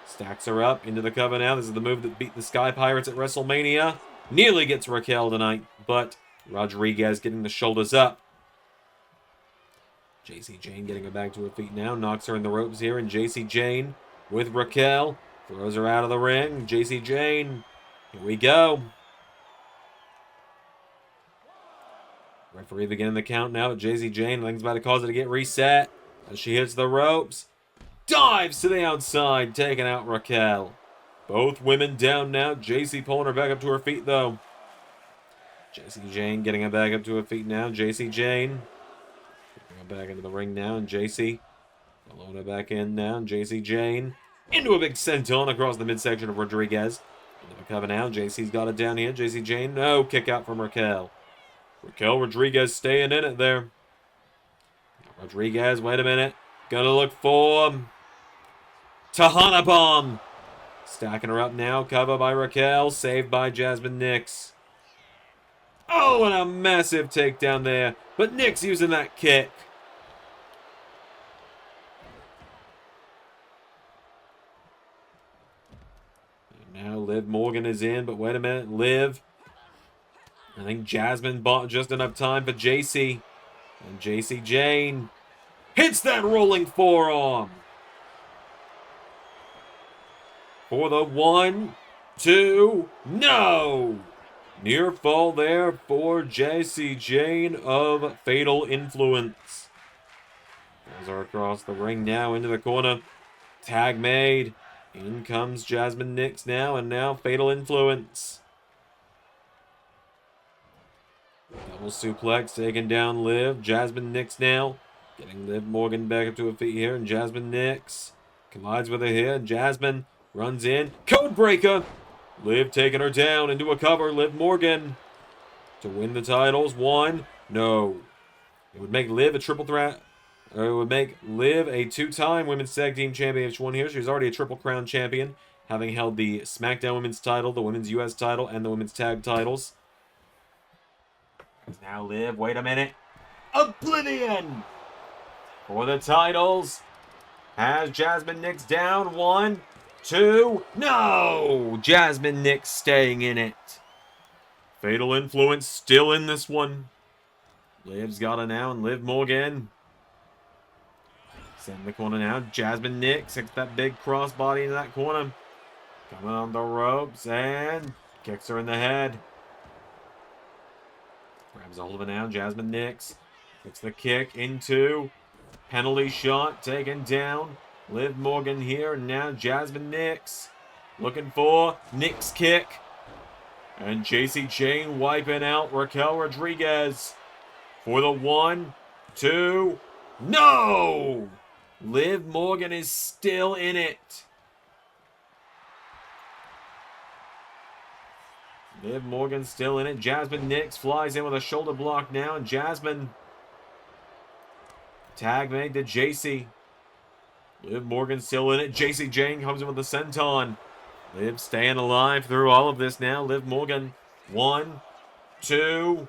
Stacks her up into the cover now. This is the move that beat the Sky Pirates at WrestleMania. Nearly gets Raquel tonight, but Rodriguez getting the shoulders up. Jacy Jayne getting her back to her feet now. Knocks her in the ropes here, and Jacy Jayne with Raquel. Throws her out of the ring. Jacy Jayne. Here we go. Referee beginning the count now. Jacy Jayne, things about to cause it to get reset. As she hits the ropes. Dives to the outside, taking out Raquel. Both women down now. Jacy pulling her back up to her feet, though. Jacy Jayne getting her back up to her feet now. Jacy Jayne. Going back into the ring now, and Jacy Following her back in now. JC Jane into a big senton across the midsection of Rodriguez. Into the cover now. JC's got it down here. JC Jane. No. Kick out from Raquel. Raquel Rodriguez staying in it there. Rodriguez. Wait a minute. Gonna look for Tahana Bomb. Stacking her up now. Cover by Raquel. Saved by Jasmine Nix. Oh, and a massive takedown there. But Nix using that kick. And now Liv Morgan is in. But wait a minute. Liv. I think Jasmine bought just enough time for JC. And JC Jane hits that rolling forearm. For the 1, 2, no! Near fall there for JC Jane of Fatal Influence. Throws her across the ring now into the corner. Tag made. In comes Jasmine Nix now, and now Fatal Influence. Double suplex taking down Liv. Jasmine Nix now. Getting Liv Morgan back up to her feet here, and Jasmine Nix collides with her here. Jasmine runs in. Code breaker. Liv taking her down into a cover. Liv Morgan to win the titles. 1. No. It would make Liv a triple threat. Or it would make Liv a 2-time Women's Tag Team Champion if she won here. She's already a Triple Crown Champion, having held the SmackDown Women's title, the Women's US title, and the Women's Tag titles. Now Liv, wait a minute. Oblivion! For the titles. Has Jasmine Nix down. 1, 2, no! Jasmine Nix staying in it. Fatal Influence still in this one. Liv's got it now, and Liv Morgan. Send the corner now. Jasmine Nix hits that big crossbody into that corner. Coming on the ropes, and kicks her in the head. Grabs a hold of it now. Jasmine Nix gets the kick into. Penalty shot taken down. Liv Morgan here, and now Jasmine Nix looking for Nix kick. And JC Jane wiping out Raquel Rodriguez for the 1, 2, no! Liv Morgan is still in it. Liv Morgan still in it. Jasmine Nix flies in with a shoulder block now, and Jasmine tag made to JC. Liv Morgan still in it. JC Jane comes in with the senton. Liv staying alive through all of this now. Liv Morgan. 1, 2,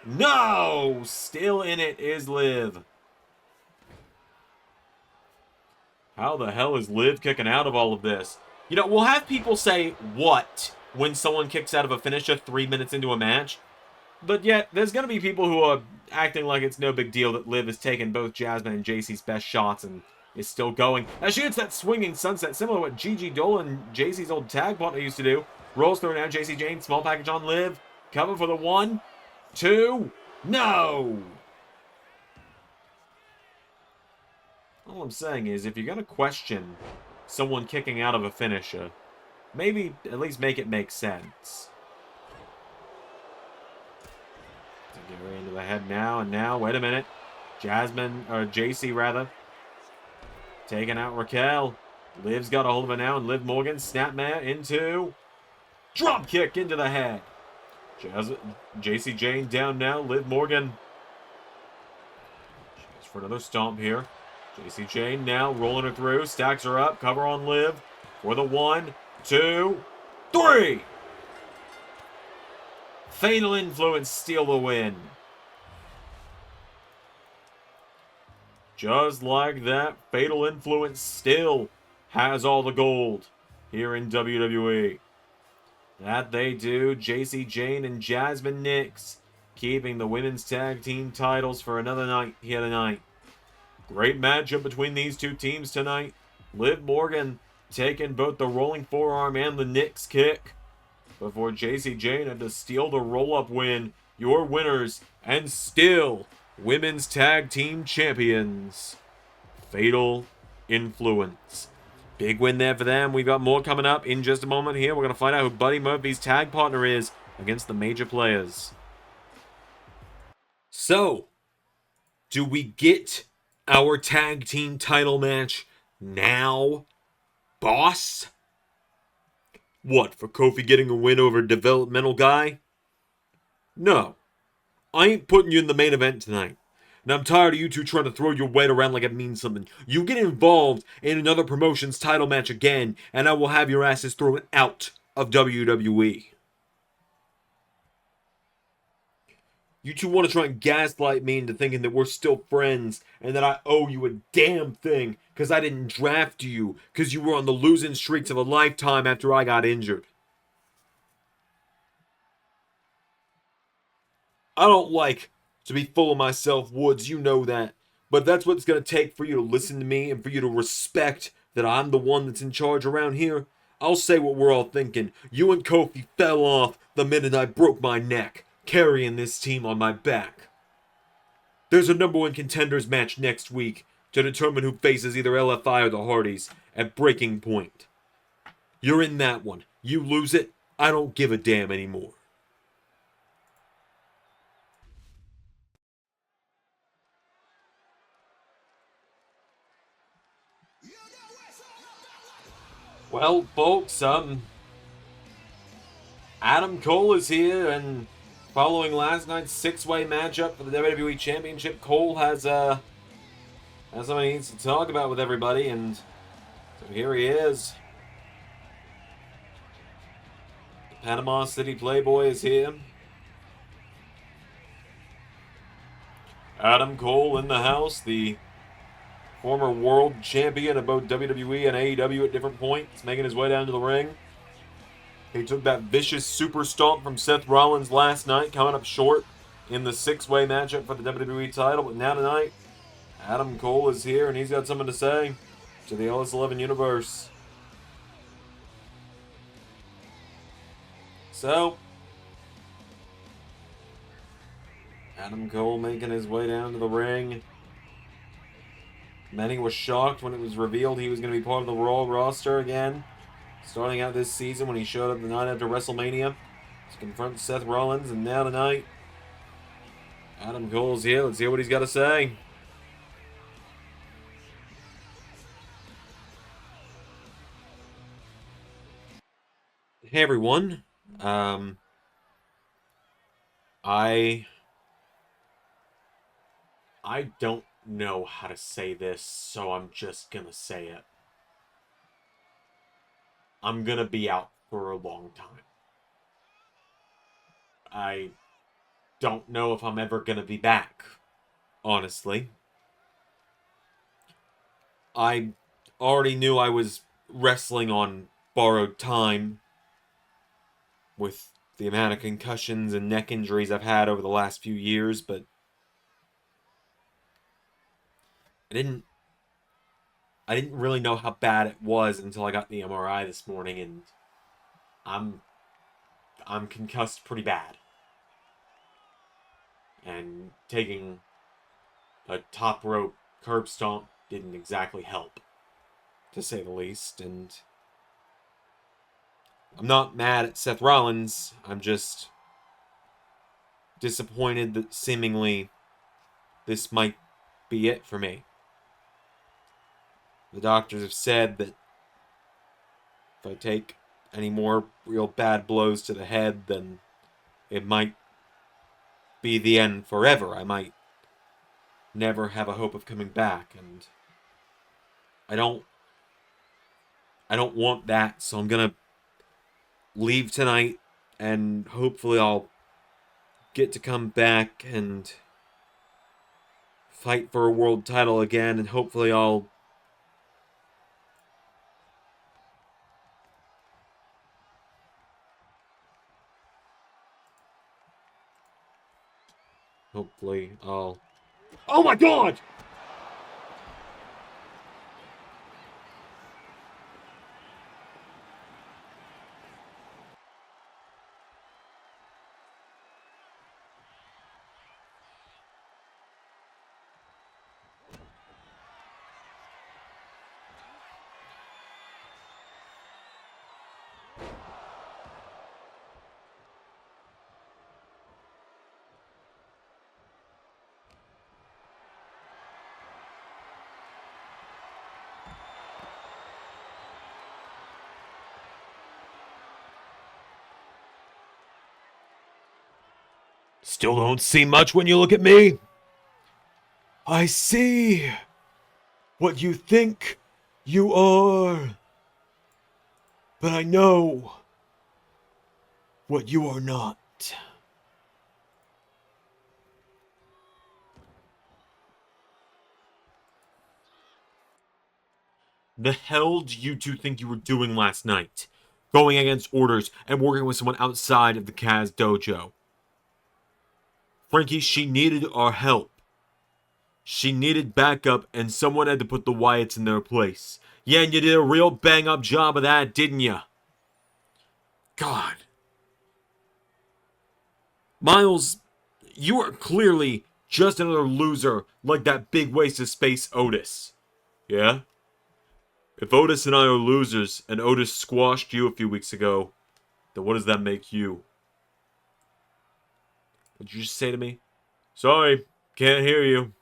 no! Still in it is Liv. How the hell is Liv kicking out of all of this? You know, we'll have people say, what? When someone kicks out of a finisher 3 minutes into a match. But yet, there's going to be people who are acting like it's no big deal that Liv has taken both Jasmine and JC's best shots and is still going. As she hits that swinging sunset, similar to what Gigi Dolan, JC's old tag partner, used to do. Rolls through now, JC Jane, small package on Liv. Cover for the 1, 2, no! All I'm saying is, if you're going to question someone kicking out of a finisher, maybe at least make it make sense. Get her into the head now, and now, wait a minute. Jasmine, or JC rather, taking out Raquel. Liv's got a hold of her now, and Liv Morgan, snapmare into drop kick into the head. JC Jane down now, Liv Morgan. She goes for another stomp here. JC Jane now rolling her through, stacks her up, cover on Liv for the 1, 2, 3. Fatal Influence steal the win. Just like that, Fatal Influence still has all the gold here in WWE. That they do. JC Jane and Jasmine Nix keeping the women's tag team titles for another night here tonight. Great matchup between these two teams tonight. Liv Morgan taking both the rolling forearm and the Nix kick before JC Jane had to steal the roll-up win. Your winners and still women's tag team champions, Fatal Influence. Big win there for them. We've got more coming up in just a moment here. We're going to find out who Buddy Murphy's tag partner is against the major players. So, do we get our tag team title match now, boss? What, for Kofi getting a win over a developmental guy? No. I ain't putting you in the main event tonight. And I'm tired of you two trying to throw your weight around like it means something. You get involved in another promotion's title match again, and I will have your asses thrown out of WWE. You two want to try and gaslight me into thinking that we're still friends and that I owe you a damn thing because I didn't draft you because you were on the losing streaks of a lifetime after I got injured. I don't like to be full of myself, Woods, you know that. But that's what it's going to take for you to listen to me and for you to respect that I'm the one that's in charge around here. I'll say what we're all thinking. You and Kofi fell off the minute I broke my neck, carrying this team on my back. There's a #1 contenders match next week to determine who faces either LFI or the Hardys at Breaking Point. You're in that one. You lose it, I don't give a damn anymore. Well, folks, Adam Cole is here, and following last night's six-way matchup for the WWE Championship, Cole has something he needs to talk about with everybody, and so here he is. The Panama City Playboy is here. Adam Cole in the house, the former world champion of both WWE and AEW at different points, making his way down to the ring. He took that vicious super stomp from Seth Rollins last night, coming up short in the six-way matchup for the WWE title. But now tonight, Adam Cole is here, and he's got something to say to the LS11 universe. So, Adam Cole making his way down to the ring. Many were shocked when it was revealed he was going to be part of the Raw roster again, starting out this season when he showed up the night after WrestleMania to confront Seth Rollins. And now tonight, Adam Cole's here. Let's hear what he's got to say. Hey everyone. I don't know how to say this, so I'm just gonna say it. I'm gonna be out for a long time. I don't know if I'm ever gonna be back, honestly. I already knew I was wrestling on borrowed time with the amount of concussions and neck injuries I've had over the last few years, but I didn't really know how bad it was until I got the MRI this morning, and I'm concussed pretty bad. And taking a top rope curb stomp didn't exactly help, to say the least. And I'm not mad at Seth Rollins. I'm just disappointed that seemingly this might be it for me. The doctors have said that if I take any more real bad blows to the head, then it might be the end forever. I might never have a hope of coming back, and I don't want that, so I'm gonna leave tonight, and hopefully I'll get to come back and fight for a world title again, and hopefully I'll Oh my god! Still don't see much when you look at me. I see what you think you are. But I know what you are not. The hell do you two think you were doing last night? Going against orders and working with someone outside of the Kaz dojo. Frankie, she needed our help. She needed backup, and someone had to put the Wyatts in their place. Yeah, and you did a real bang-up job of that, didn't you? God. Miles, you are clearly just another loser like that big waste of space Otis. Yeah? If Otis and I are losers, and Otis squashed you a few weeks ago, then what does that make you? What'd you just say to me? Sorry, can't hear you.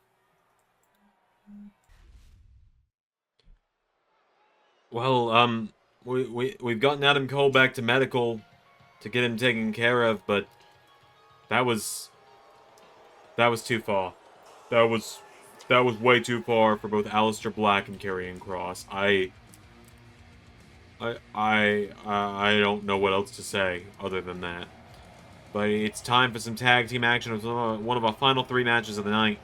Well, we've gotten Adam Cole back to medical to get him taken care of, but that was too far. That was way too far for both Aleister Black and Karrion Kross. I don't know what else to say other than that. But it's time for some tag team action. It's one of our final 3 matches of the night.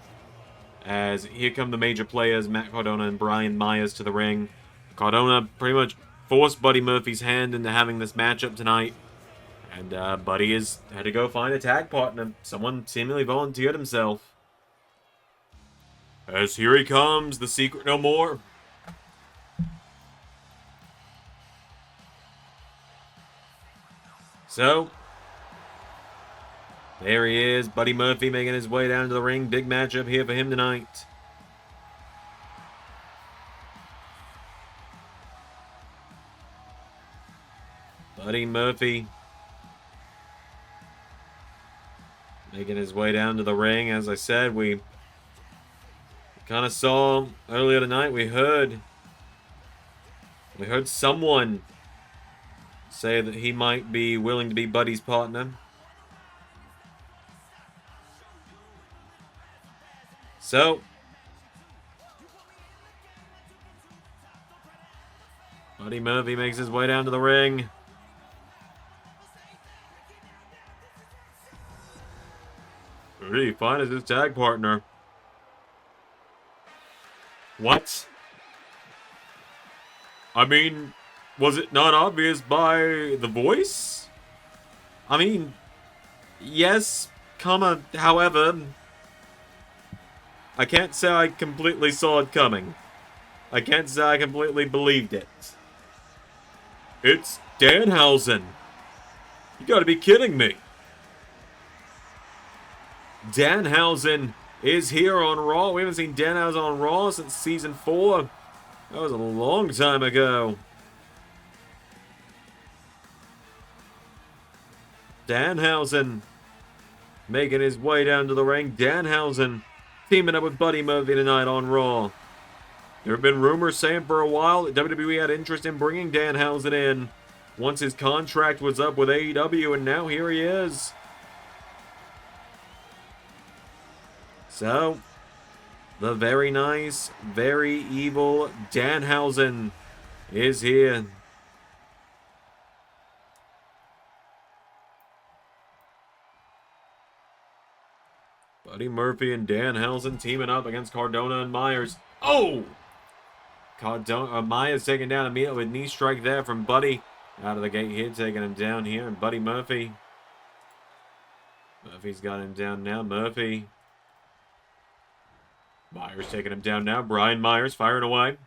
As here come the major players, Matt Cardona and Brian Myers to the ring. Cardona pretty much forced Buddy Murphy's hand into having this matchup tonight. And Buddy had to go find a tag partner. Someone seemingly volunteered himself. As here he comes, the Secret No More. So, there he is, Buddy Murphy making his way down to the ring. Big matchup here for him tonight. Buddy Murphy making his way down to the ring. As I said, we kind of saw earlier tonight, we heard someone say that he might be willing to be Buddy's partner. So, Buddy Murphy makes his way down to the ring. Who do you find as his tag partner? What? I mean, was it not obvious by the voice? I mean, yes, however, I can't say I completely saw it coming. I can't say I completely believed it. It's Danhausen. You gotta be kidding me. Danhausen is here on Raw. We haven't seen Danhausen on Raw since Season 4. That was a long time ago. Danhausen making his way down to the ring. Danhausen teaming up with Buddy Murphy tonight on Raw. There have been rumors saying for a while that WWE had interest in bringing Danhausen in once his contract was up with AEW, and now here he is. So, the very nice, very evil Danhausen is here. Buddy Murphy and Danhausen teaming up against Cardona and Myers. Oh! Myers taken down immediately with knee strike there from Buddy. Out of the gate here, taking him down here. And Buddy Murphy. Murphy's got him down now. Murphy. Myers taking him down now. Brian Myers firing away.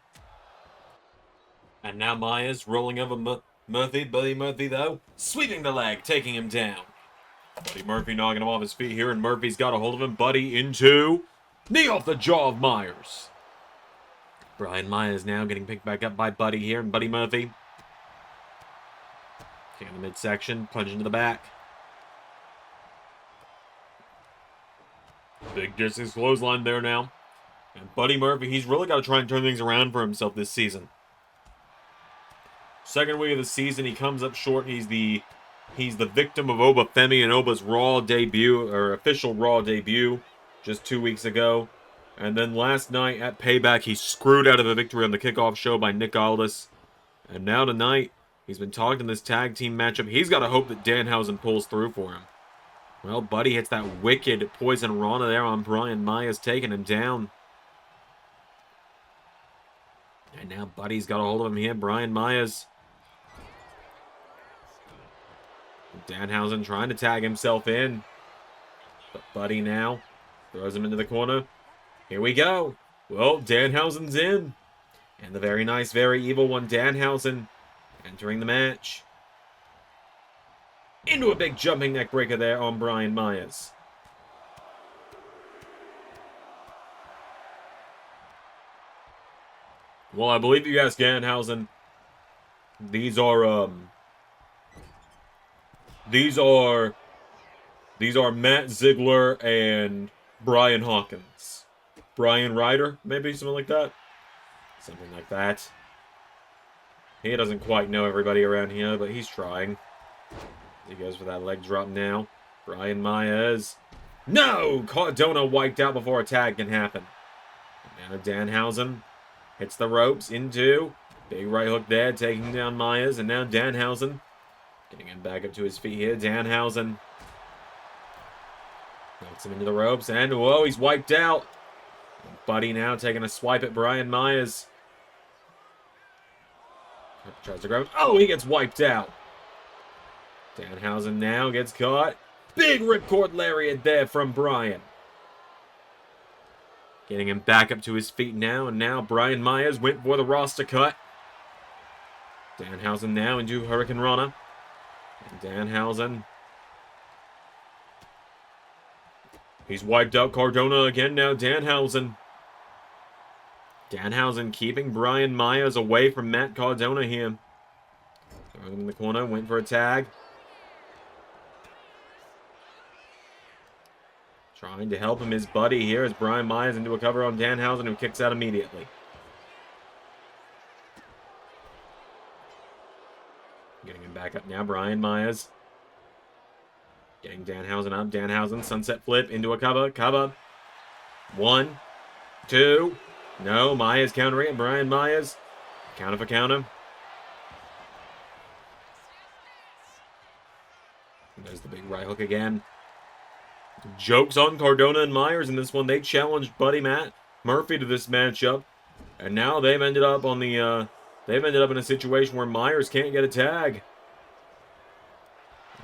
And now Myers rolling over Murphy. Buddy Murphy, though, sweeping the leg, taking him down. Buddy Murphy knocking him off his feet here, and Murphy's got a hold of him. Buddy into knee off the jaw of Myers. Brian Myers now getting picked back up by Buddy here, and Buddy Murphy. In the midsection, plunge into the back. Big distance clothesline there now. And Buddy Murphy, he's really got to try and turn things around for himself this season. Second week of the season, he comes up short. He's the He's the victim of Oba Femi and Oba's Raw debut, or official Raw debut, just 2 weeks ago. And then last night at Payback, he screwed out of a victory on the kickoff show by Nick Aldis. And now tonight, he's been talking in this tag team matchup. He's got to hope that Danhausen pulls through for him. Well, Buddy hits that wicked Poison Rana there on Brian Myers, taking him down. And now Buddy's got a hold of him here. Brian Myers. Danhausen trying to tag himself in. But Buddy now throws him into the corner. Here we go. Well, Danhausen's in. And the very nice, very evil one, Danhausen, entering the match. Into a big jumping neck breaker there on Brian Myers. Well, I believe you asked Danhausen. These are Matt Ziggler and Brian Hawkins. Brian Ryder, maybe something like that. Something like that. He doesn't quite know everybody around here, but he's trying. He goes for that leg drop now. Brian Myers. No! Cardona wiped out before a tag can happen. And now Danhausen hits the ropes into big right hook there, taking down Myers. And now Danhausen getting him back up to his feet here. Danhausen knocks him into the ropes. And, whoa, he's wiped out. Buddy now taking a swipe at Brian Myers. Tries to grab him. Oh, he gets wiped out. Danhausen now gets caught. Big ripcord lariat there from Brian. Getting him back up to his feet now. And now Brian Myers went for the roster cut. Danhausen now into Hurricane Rana. And Danhausen. He's wiped out Cardona again now. Danhausen. Danhausen keeping Brian Myers away from Matt Cardona here. Throwing him in the corner. Went for a tag. Trying to help him, his buddy here, as Brian Myers into a cover on Danhausen, who kicks out immediately. Getting him back up now, Brian Myers. Getting Danhausen up. Danhausen, sunset flip into a cover. Cover. 1, 2. No, Myers countering it. Brian Myers. Counter for counter. There's the big right hook again. Jokes on Cardona and Myers in this one. They challenged Buddy Matt Murphy to this matchup, and now they've ended up on the in a situation where Myers can't get a tag.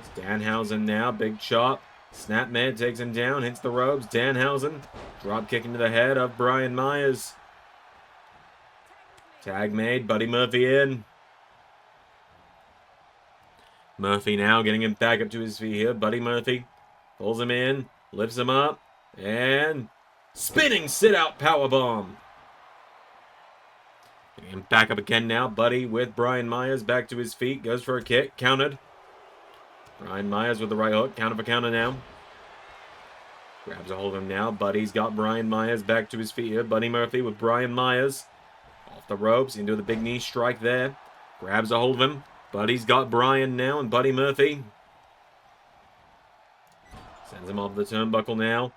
It's Danhausen now, big chop. Snap Med takes him down, hits the ropes. Danhausen drop kick into the head of Brian Myers. Tag made, Buddy Murphy in. Murphy now getting him back up to his feet here. Buddy Murphy pulls him in, lifts him up, and spinning sit-out powerbomb. Getting him back up again now. Buddy with Brian Myers back to his feet. Goes for a kick. Countered. Brian Myers with the right hook. Counter for counter now. Grabs a hold of him now. Buddy's got Brian Myers back to his feet here. Buddy Murphy with Brian Myers. Off the ropes into the big knee strike there. Grabs a hold of him. Buddy's got Brian now and Buddy Murphy. Sends him off the turnbuckle now.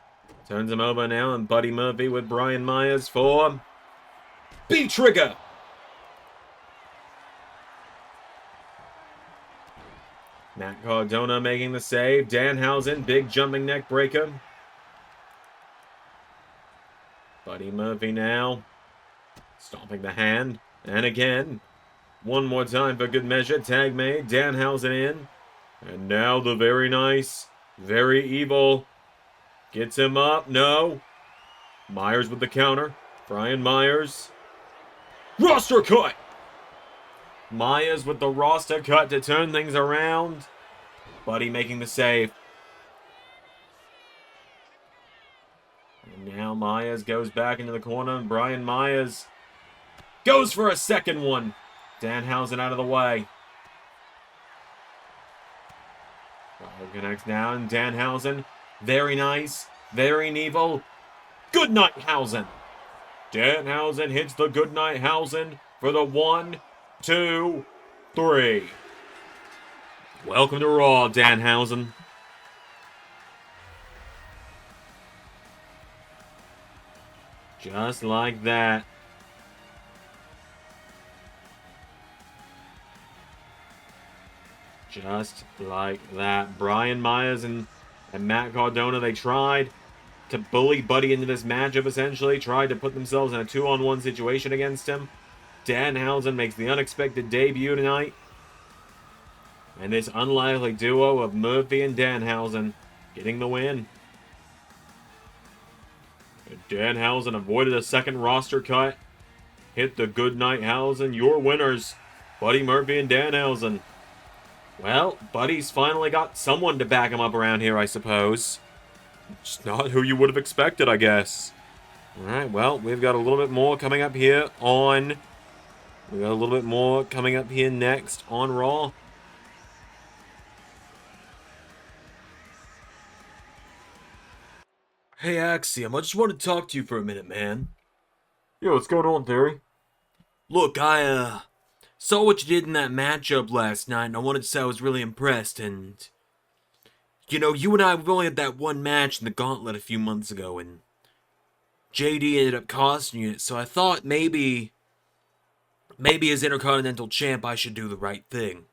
Turns him over now, and Buddy Murphy with Brian Myers for B-Trigger. Matt Cardona making the save. Danhausen, big jumping neck breaker. Buddy Murphy now. Stomping the hand. And again. One more time for good measure. Tag made. Danhausen in. And now the very nice, very evil. Gets him up. No. Myers with the counter. Brian Myers. Roster cut. Myers with the roster cut to turn things around. Buddy making the save. And now Myers goes back into the corner. And Brian Myers goes for a second one. Danhausen out of the way. Connects now, and Danhausen. Very nice. Very evil. Goodnight Hausen. Danhausen hits the Goodnight Hausen for the 1, 2, 3. Welcome to Raw, Danhausen. Just like that. Just like that. Brian Myers and Matt Cardona, they tried to bully Buddy into this matchup, essentially. Tried to put themselves in a 2-on-1 situation against him. Danhausen makes the unexpected debut tonight. And this unlikely duo of Murphy and Danhausen getting the win. Danhausen avoided a second roster cut. Hit the good night Hausen. Your winners, Buddy Murphy and Danhausen. Well, Buddy's finally got someone to back him up around here, I suppose. It's not who you would have expected, I guess. Alright, well, we've got a little bit more coming up here on... We've got a little bit more coming up here next on Raw. Hey, Axiom, I just wanted to talk to you for a minute, man. Yo, what's going on, Theory? Look, I, saw what you did in that matchup last night, and I wanted to say I was really impressed, and... You know, you and I, we've only had that one match in the Gauntlet a few months ago, and... JD ended up costing you it, so I thought maybe as Intercontinental Champ, I should do the right thing.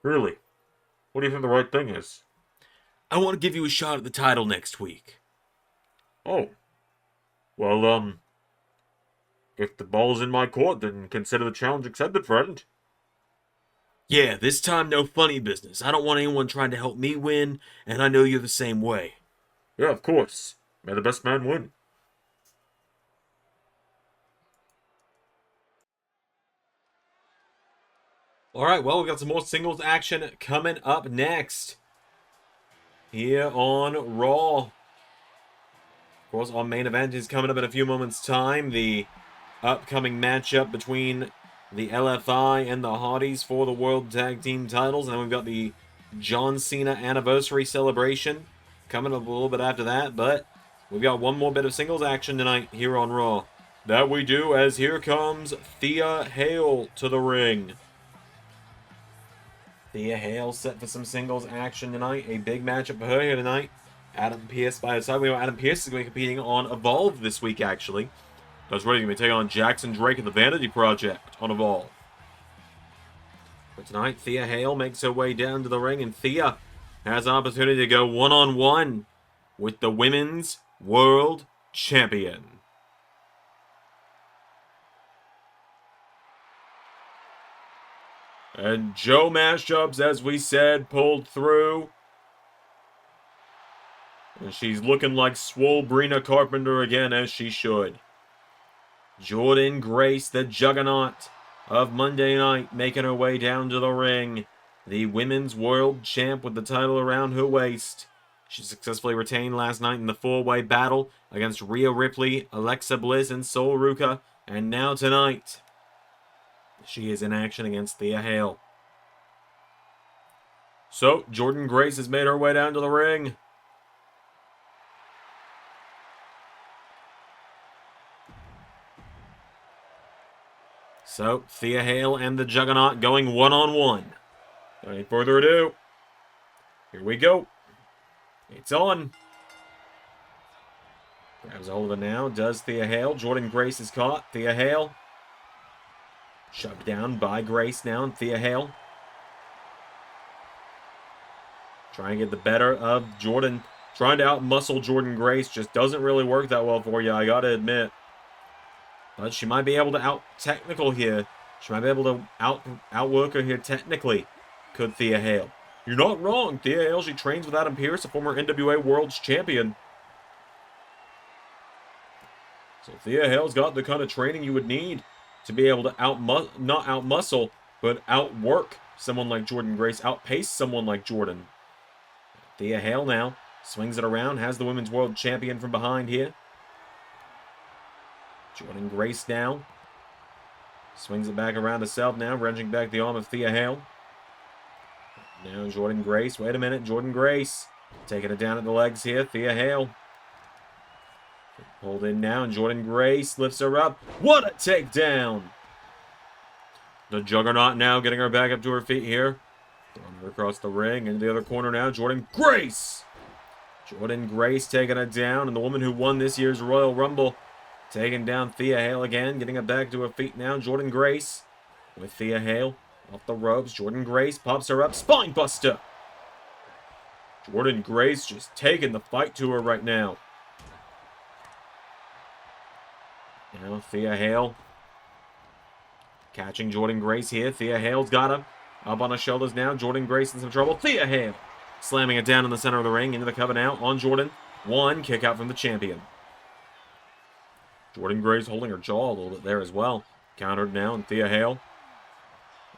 Really? What do you think the right thing is? I want to give you a shot at the title next week. Oh. Well, if the ball's in my court, then consider the challenge accepted, friend. Yeah, this time no funny business. I don't want anyone trying to help me win, and I know you're the same way. Yeah, of course. May the best man win. Alright, well, we've got some more singles action coming up next. Here on Raw. Of course, our main event is coming up in a few moments' time. The upcoming matchup between the LFI and the Hardys for the World Tag Team titles. And then we've got the John Cena anniversary celebration coming up a little bit after that. But we've got one more bit of singles action tonight here on Raw. That we do, as here comes Thea Hail to the ring. Thea Hail set for some singles action tonight. A big matchup for her here tonight. Adam Pearce by her side. We know Adam Pearce is going to be competing on Evolve this week, actually. That's right, he's going to be taking on Jackson Drake of the Vanity Project on Evolve. But tonight, Thea Hail makes her way down to the ring, and Thea has an opportunity to go one-on-one with the Women's World Champion. And Joe Mashups, as we said, pulled through. And she's looking like swole Brina Carpenter again, as she should. Jordynne Grace, the juggernaut of Monday Night, making her way down to the ring. The Women's World Champ with the title around her waist. She successfully retained last night in the four-way battle against Rhea Ripley, Alexa Bliss, and Sol Ruca. And now tonight, she is in action against Thea Hail. So, Jordynne Grace has made her way down to the ring. So, Thea Hail and the Juggernaut going one-on-one. Without any further ado, here we go. It's on. Grabs a hold of it now. Does Thea Hail. Jordynne Grace is caught. Thea Hail. Shoved down by Grace now, and Thea Hail. Trying to get the better of Jordynne. Trying to outmuscle Jordynne Grace just doesn't really work that well for you, I gotta admit. But she might be able to out-technical here. She might be able to outwork her here technically. Could Thea Hail. You're not wrong, Thea Hail. She trains with Adam Pearce, a former NWA World's Champion. So Thea Hail's got the kind of training you would need to be able to not outmuscle, but outwork someone like Jordynne Grace, outpace someone like Jordynne. Thea Hail now swings it around, has the Women's World Champion from behind here. Jordynne Grace now swings it back around herself now, wrenching back the arm of Thea Hail. Now Jordynne Grace, wait a minute, Jordynne Grace taking it down at the legs here, Thea Hail. Pulled in now, and Jordynne Grace lifts her up. What a takedown! The Juggernaut now getting her back up to her feet here. Throwing her across the ring. Into the other corner now. Jordynne Grace. Jordynne Grace taking it down. And the woman who won this year's Royal Rumble taking down Thea Hail again. Getting it back to her feet now. Jordynne Grace with Thea Hail off the ropes. Jordynne Grace pops her up. Spine buster. Jordynne Grace just taking the fight to her right now. Now Thea Hail catching Jordynne Grace here. Thea Hail's got him. Up on her shoulders now. Jordynne Grace in some trouble. Thea Hail slamming it down in the center of the ring. Into the cover now on Jordynne. One kick out from the champion. Jordynne Grace holding her jaw a little bit there as well. Countered now, and Thea Hail.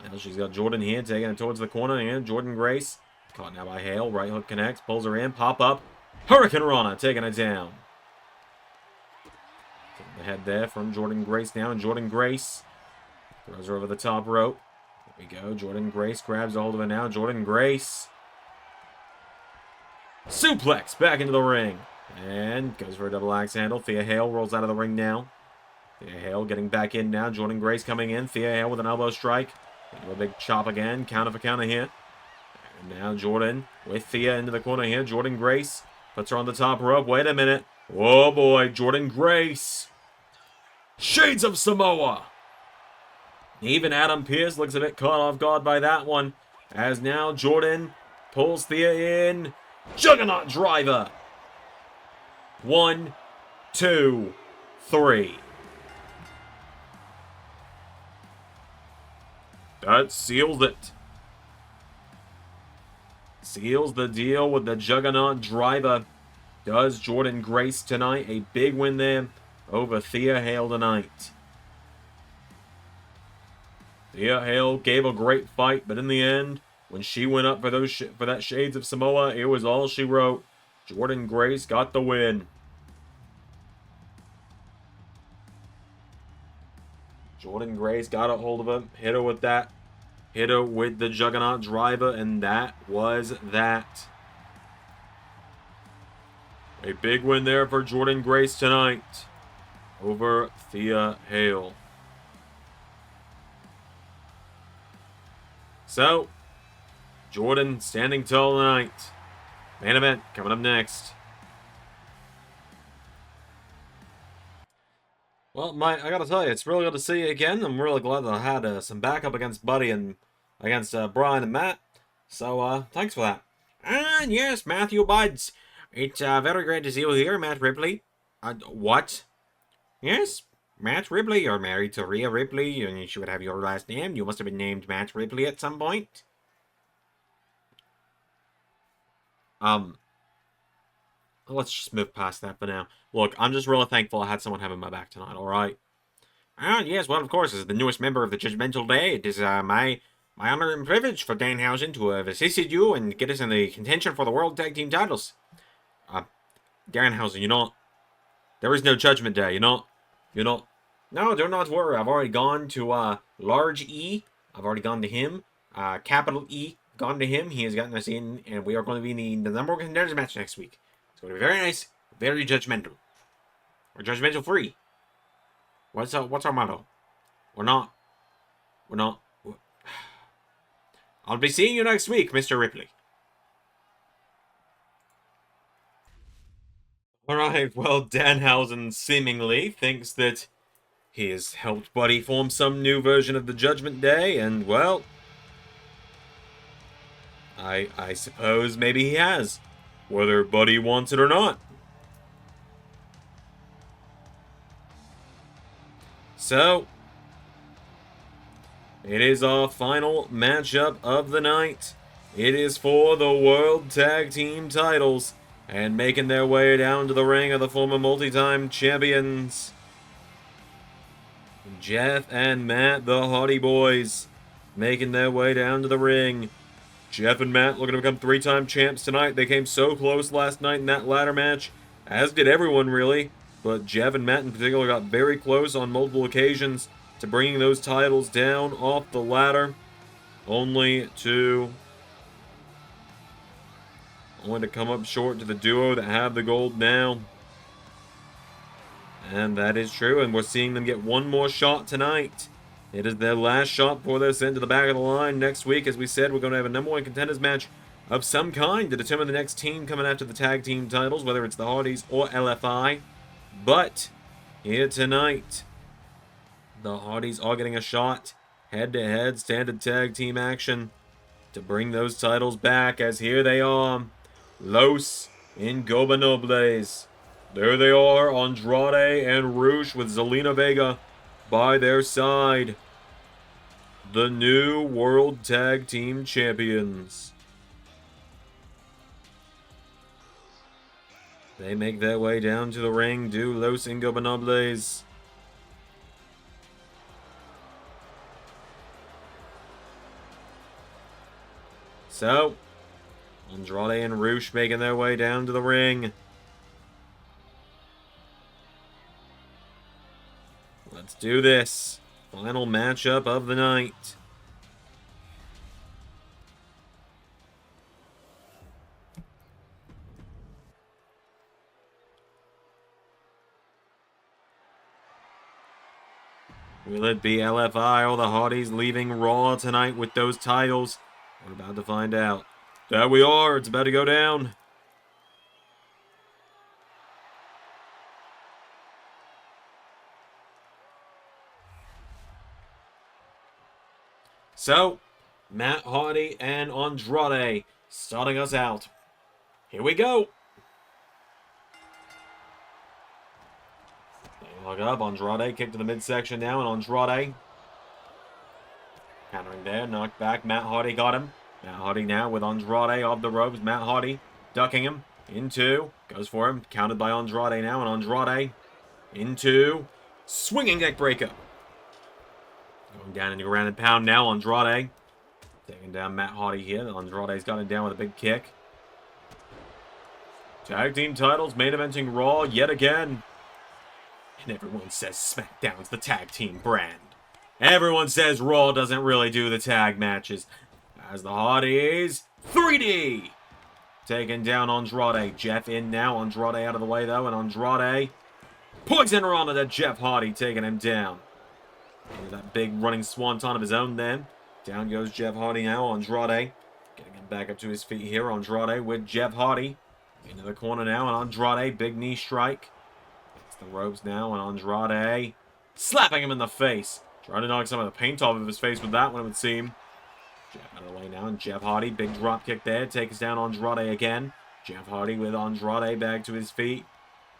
Now she's got Jordynne here, taking it towards the corner, and Jordynne Grace. Caught now by Hail. Right hook connects, pulls her in, pop up. Hurricane Rana taking it down. Taking the head there from Jordynne Grace now, and Jordynne Grace throws her over the top rope. Here we go. Jordynne Grace grabs a hold of it now. Jordynne Grace. Suplex back into the ring. And goes for a double axe handle. Thea Hail rolls out of the ring now. Thea Hail getting back in now. Jordynne Grace coming in. Thea Hail with an elbow strike. Into a big chop again. Counter for counter here. And now Jordynne with Thea into the corner here. Jordynne Grace puts her on the top rope. Wait a minute. Oh boy. Jordynne Grace. Shades of Samoa. Even Adam Pearce looks a bit caught off guard by that one. As now Jordynne pulls Thea in. Juggernaut driver. 1, 2, 3. That seals it. Seals the deal with the Juggernaut driver. Does Jordynne Grace tonight. A big win there over Thea Hail tonight. Thea Hail gave a great fight, but in the end, when she went up for that Shades of Samoa, it was all she wrote. Jordynne Grace got the win. Jordynne Grace got a hold of him, hit her with that. Hit her with the Juggernaut driver, and that was that. A big win there for Jordynne Grace tonight over Thea Hail. So, Jordynne standing tall tonight. Main event coming up next. Well, I gotta tell you, it's really good to see you again. I'm really glad that I had some backup against Buddy and against Brian and Matt. So, thanks for that. And yes, Matthew Buds. It's very great to see you here, Matt Ripley. What? Yes, Matt Ripley. You're married to Rhea Ripley, and you should have your last name. You must have been named Matt Ripley at some point. Let's just move past that for now. Look, I'm just really thankful I had someone having my back tonight, alright? Yes, well, of course, as the newest member of the Judgmental Day, it is my honor and privilege for Danhausen to have assisted you and get us in the contention for the World Tag Team titles. Danhausen, you know, there is no Judgment Day, you know? No, do not worry, I've already gone to, Large E. I've already gone to him. Capital E, gone to him. He has gotten us in, and we are going to be in the number one contenders match next week. It's going to be very nice, very judgmental. We're judgmental free. What's our motto? We're not. I'll be seeing you next week, Mr. Ripley. Alright, well, Danhausen seemingly thinks that he has helped Buddy form some new version of the Judgment Day, and, well, I suppose maybe he has, whether Buddy wants it or not. So, it is our final matchup of the night. It is for the World Tag Team titles, and making their way down to the ring are the former multi-time champions, Jeff and Matt, the Hardy Boyz, making their way down to the ring. Jeff and Matt looking to become three-time champs tonight. They came so close last night in that ladder match, as did everyone really, but Jeff and Matt in particular got very close on multiple occasions to bringing those titles down off the ladder, only to come up short to the duo that have the gold now. And that is true, and we're seeing them get one more shot tonight It is their last shot before they're sent to the back of the line. Next week, as we said, we're going to have a number 1 contenders match of some kind to determine the next team coming after the tag team titles, whether it's the Hardys or LFI. But here tonight, the Hardys are getting a shot, head-to-head standard tag team action to bring those titles back, as here they are, Los Ingobernables. There they are, Andrade and Rush with Zelina Vega by their side. The new World Tag Team Champions. They make their way down to the ring, do Los Ingobernables. So, Andrade and Rush making their way down to the ring. Let's do this. Final matchup of the night. Will it be LFI or the Hardys leaving Raw tonight with those titles? We're about to find out. There we are. It's about to go down. So, Matt Hardy and Andrade starting us out. Here we go. They lock up. Andrade kick to the midsection now, and Andrade countering there, knocked back. Matt Hardy got him. Matt Hardy now with Andrade off the ropes. Matt Hardy ducking him into, goes for him, counted by Andrade now, and Andrade into swinging neck breaker. Going down into ground and pound now, Andrade taking down Matt Hardy here. Andrade's got him down with a big kick. Tag team titles, main eventing Raw yet again. And everyone says SmackDown's the tag team brand. Everyone says Raw doesn't really do the tag matches. As the Hardys, 3D taking down Andrade. Jeff in now, Andrade out of the way though, and Andrade poison her onto Jeff Hardy, taking him down. And that big running swanton of his own then. Down goes Jeff Hardy now, Andrade getting him back up to his feet here. Andrade with Jeff Hardy into the corner now, and Andrade, big knee strike. It's the ropes now, and Andrade slapping him in the face. Trying to knock some of the paint off of his face with that one, it would seem. Jeff out of the way now, and Jeff Hardy, big drop kick there, takes down Andrade again. Jeff Hardy with Andrade back to his feet.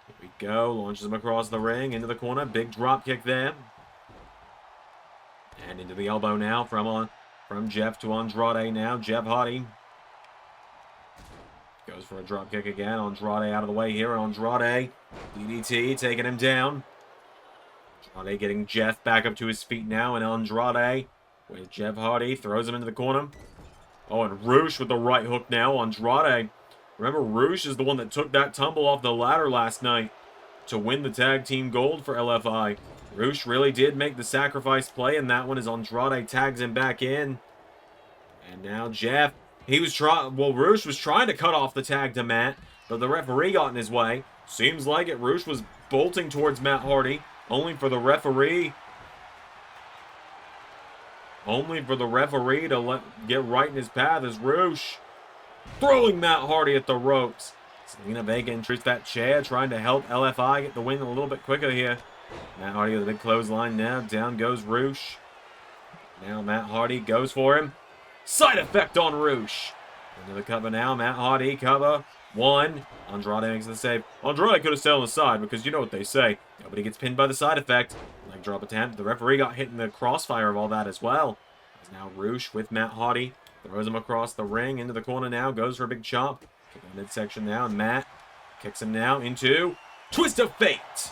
Here we go, launches him across the ring, into the corner, big drop kick there. And into the elbow now from Jeff to Andrade now. Jeff Hardy goes for a drop kick again. Andrade out of the way here, and Andrade, DDT, taking him down. Andrade getting Jeff back up to his feet now, and Andrade with Jeff Hardy throws him into the corner. Oh, and Rush with the right hook now. Andrade, remember Rush is the one that took that tumble off the ladder last night to win the tag team gold for LFI. Rush really did make the sacrifice play in that one as Andrade tags him back in. And now Jeff, Rush was trying to cut off the tag to Matt, but the referee got in his way. Seems like it. Rush was bolting towards Matt Hardy, only for the referee to get right in his path as Rush throwing Matt Hardy at the ropes. Zelina Vega enters that chair, trying to help LFI get the win a little bit quicker here. Matt Hardy with a big clothesline now. Down goes Rush. Now Matt Hardy goes for him. Side effect on Rush. Into the cover now. Matt Hardy cover. One. Andrade makes the save. Andrade could have stayed on the side because you know what they say. Nobody gets pinned by the side effect. Leg drop attempt. The referee got hit in the crossfire of all that as well. As now Rush with Matt Hardy. Throws him across the ring. Into the corner now. Goes for a big chop. Kick in the midsection now. And Matt kicks him now into Twist of Fate.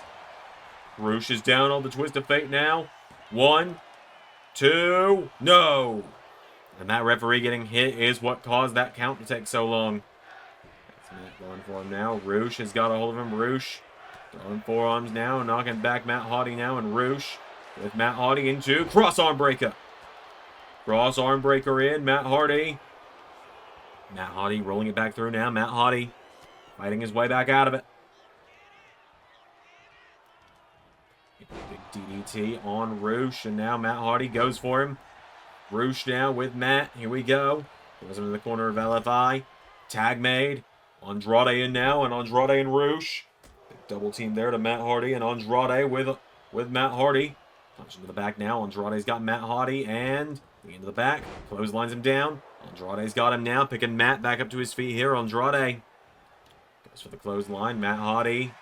Rush is down on the Twist of Fate now. 1, 2, no! And that referee getting hit is what caused that count to take so long. That's Matt going for him now. Rush has got a hold of him. Rush throwing forearms now, knocking back Matt Hardy now, and Rush with Matt Hardy into cross arm breaker. Cross arm breaker in, Matt Hardy. Matt Hardy rolling it back through now. Matt Hardy fighting his way back out of it. Big DDT on Ruca, and now Matt Hardy goes for him. Ruca now with Matt. Here we go. Goes into the corner of LFI. Tag made. Andrade in now, and Andrade and Ruca. Double team there to Matt Hardy, and Andrade with Matt Hardy. Punch into the back now. Andrade's got Matt Hardy, and into the back. Clotheslines him down. Andrade's got him now, picking Matt back up to his feet here. Andrade goes for the clothesline. Matt Hardy.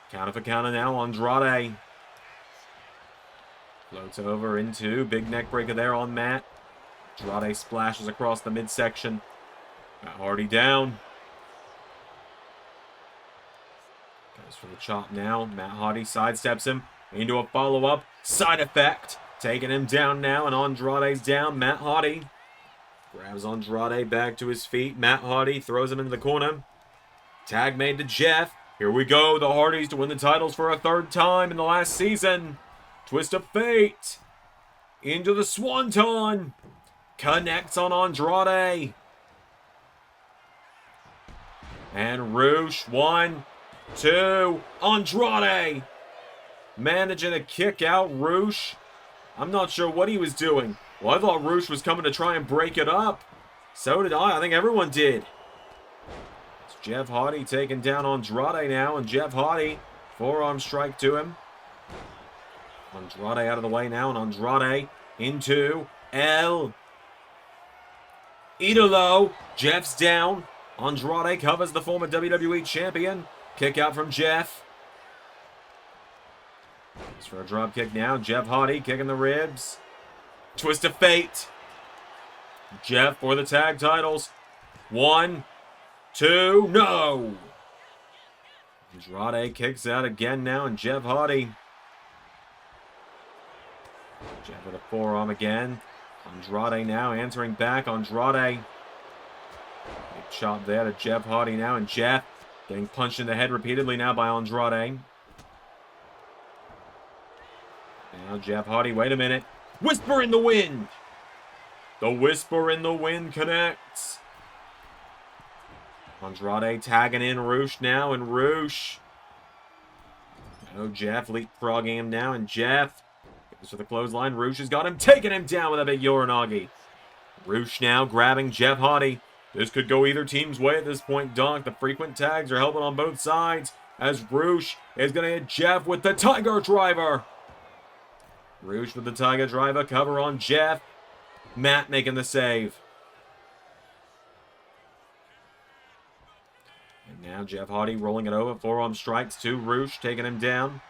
Counter for counter now. Andrade floats over into big neck breaker there on Matt. Andrade splashes across the midsection. Matt Hardy down. Goes for the chop now. Matt Hardy sidesteps him into a follow-up. Side effect. Taking him down now, and Andrade's down. Matt Hardy grabs Andrade back to his feet. Matt Hardy throws him into the corner. Tag made to Jeff. Here we go. The Hardys to win the titles for a third time in the last season. Twist of fate. Into the Swanton. Connects on Andrade. And Ruca. 1, 2. Andrade. Managing to kick out Ruca. I'm not sure what he was doing. Well, I thought Ruca was coming to try and break it up. So did I. I think everyone did. It's Jeff Hardy taking down Andrade now, and Jeff Hardy, forearm strike to him. Andrade out of the way now, and Andrade into El Idolo. Jeff's down. Andrade covers the former WWE champion. Kick out from Jeff. Thanks for a drop kick now. Jeff Hardy kicking the ribs. Twist of fate. Jeff for the tag titles. 1, 2, no! Andrade kicks out again now, and Jeff Hardy. Jeff with a forearm again. Andrade now answering back. Andrade. Big chop there to Jeff Hardy now, and Jeff getting punched in the head repeatedly now by Andrade. Now Jeff Hardy, wait a minute. Whisper in the wind. The whisper in the wind connects. Andrade tagging in Ruca now, and Ruca. Oh, Jeff leapfrogging him now, and Jeff goes for the clothesline. Ruca's got him, taking him down with a big Uranagi. Ruca now grabbing Jeff Hardy. This could go either team's way at this point, Doc. The frequent tags are helping on both sides, as Ruca is going to hit Jeff with the Tiger Driver. Ruca with the Tiger Driver, cover on Jeff. Matt making the save. And now Jeff Hardy rolling it over. Forearm strikes to Ruca, taking him down.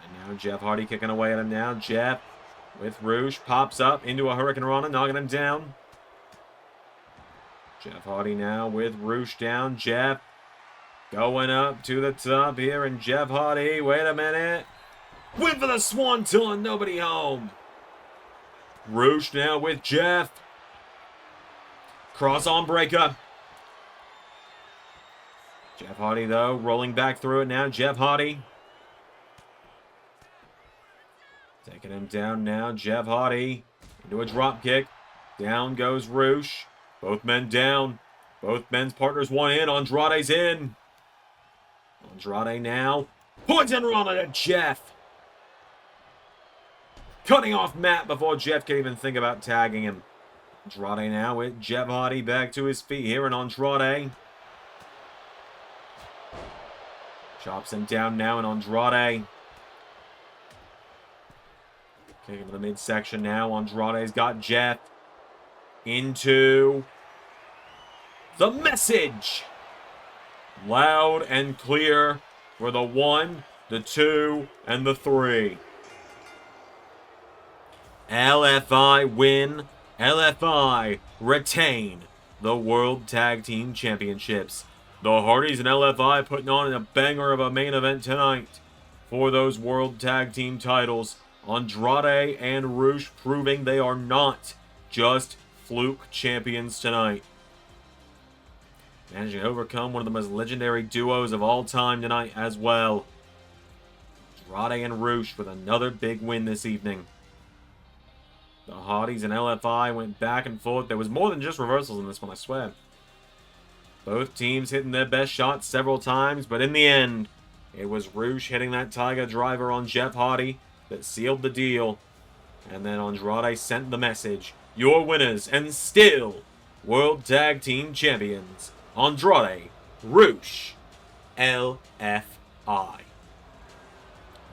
And now Jeff Hardy kicking away at him now. Jeff with Ruca, pops up into a Hurricane Rana, knocking him down. Jeff Hardy now with Ruca down. Jeff going up to the top here, and Jeff Hardy, wait a minute. Win for the Swanton, nobody home. Ruca now with Jeff. Cross arm breaker. Jeff Hardy, though, rolling back through it now. Jeff Hardy. Taking him down now. Jeff Hardy into a drop kick. Down goes Ruca. Both men down. Both men's partners one in. Andrade's in. Andrade now. Points and run at Jeff. Cutting off Matt before Jeff can even think about tagging him. Andrade now with Jeff Hardy back to his feet here, and Andrade chops him down now, and Andrade kicking to the midsection now. Andrade's got Jeff into the message. Loud and clear for the 1, the 2, and the 3. LFI win. LFI retain the World Tag Team Championships. The Hardys and LFI putting on a banger of a main event tonight for those World Tag Team titles. Andrade and Ruca proving they are not just fluke champions tonight. Managing to overcome one of the most legendary duos of all time tonight as well. Andrade and Ruca with another big win this evening. The Hardys and LFI went back and forth. There was more than just reversals in this one, I swear. Both teams hitting their best shots several times, but in the end, It was Rush hitting that Tiger Driver on Jeff Hardy that sealed the deal. And then Andrade sent the message. Your winners and still World Tag Team Champions. Andrade, Rush, LFI.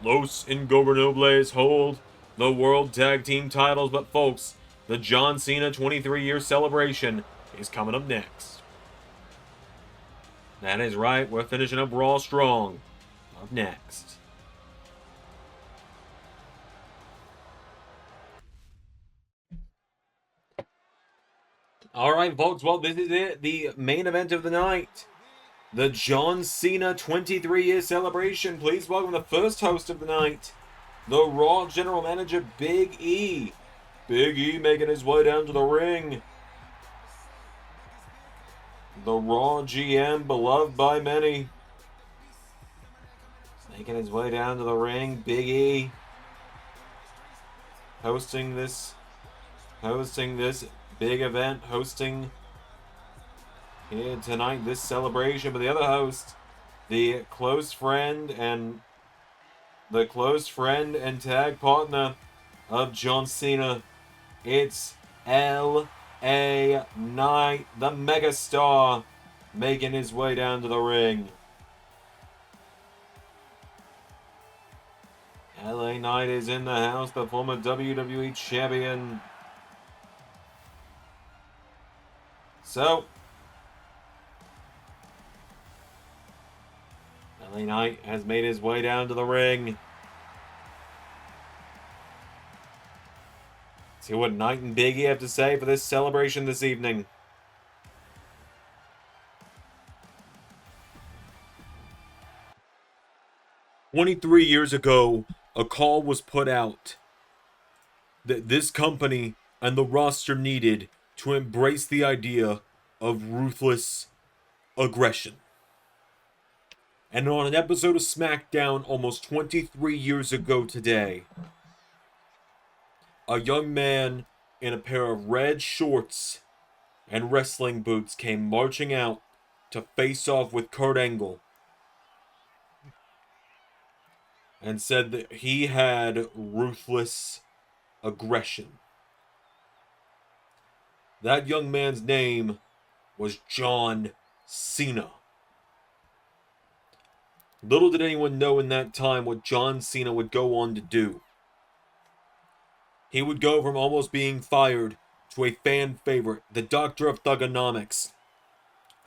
Los Ingobernables hold the World Tag Team titles, but folks, the John Cena 23-year celebration is coming up next. That is right, we're finishing up Raw strong. Up next. Alright, folks, well, this is it. The main event of the night. The John Cena 23-year celebration. Please welcome the first host of the night, the Raw General Manager, Big E. Big E making his way down to the ring. The Raw GM, beloved by many. Making his way down to the ring. Big E. Hosting this big event. Hosting here tonight, this celebration. But the other host, the close friend and tag partner of John Cena, it's L.A. Knight, the megastar, making his way down to the ring. L.A. Knight is in the house, the former WWE champion. So, L.A. Knight has made his way down to the ring. See what Knight and Big E have to say for this celebration this evening. "23 years ago, a call was put out that this company and the roster needed to embrace the idea of ruthless aggression. And on an episode of SmackDown almost 23 years ago today, a young man in a pair of red shorts and wrestling boots came marching out to face off with Kurt Angle and said that he had ruthless aggression. That young man's name was John Cena. Little did anyone know in that time what John Cena would go on to do. He would go from almost being fired to a fan favorite, the Doctor of Thugonomics,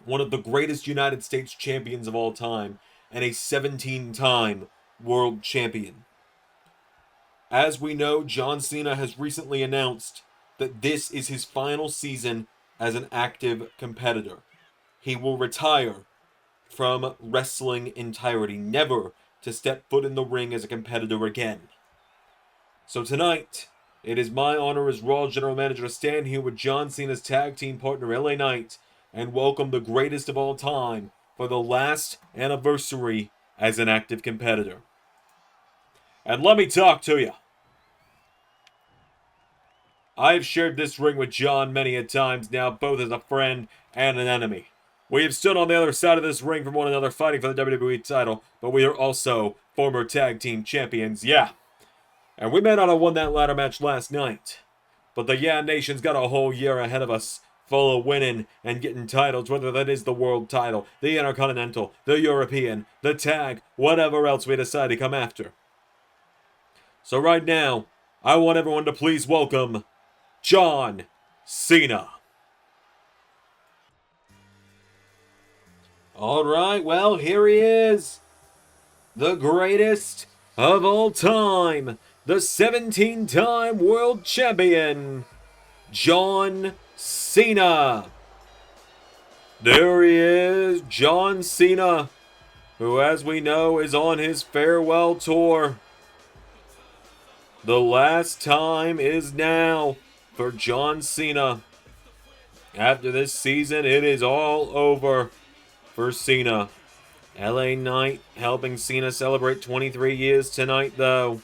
one of the greatest United States champions of all time, and a 17-time world champion. As we know, John Cena has recently announced that this is his final season as an active competitor. He will retire from wrestling entirety, never to step foot in the ring as a competitor again. So tonight, it is my honor as Raw General Manager to stand here with John Cena's tag team partner, LA Knight, and welcome the greatest of all time for the last anniversary as an active competitor. And let me talk to you. I've shared this ring with John many a times now, both as a friend and an enemy. We have stood on the other side of this ring from one another fighting for the WWE title, but we are also former tag team champions, yeah. And we may not have won that ladder match last night, but the Yeah Nation's got a whole year ahead of us, full of winning and getting titles, whether that is the world title, the Intercontinental, the European, the tag, whatever else we decide to come after. So right now, I want everyone to please welcome John Cena. Alright, well, here he is. The greatest of all time. The 17-time world champion, John Cena. There he is, John Cena, who, as we know, is on his farewell tour. The last time is now for John Cena. After this season, it is all over for Cena. LA Knight helping Cena celebrate 23 years tonight, though.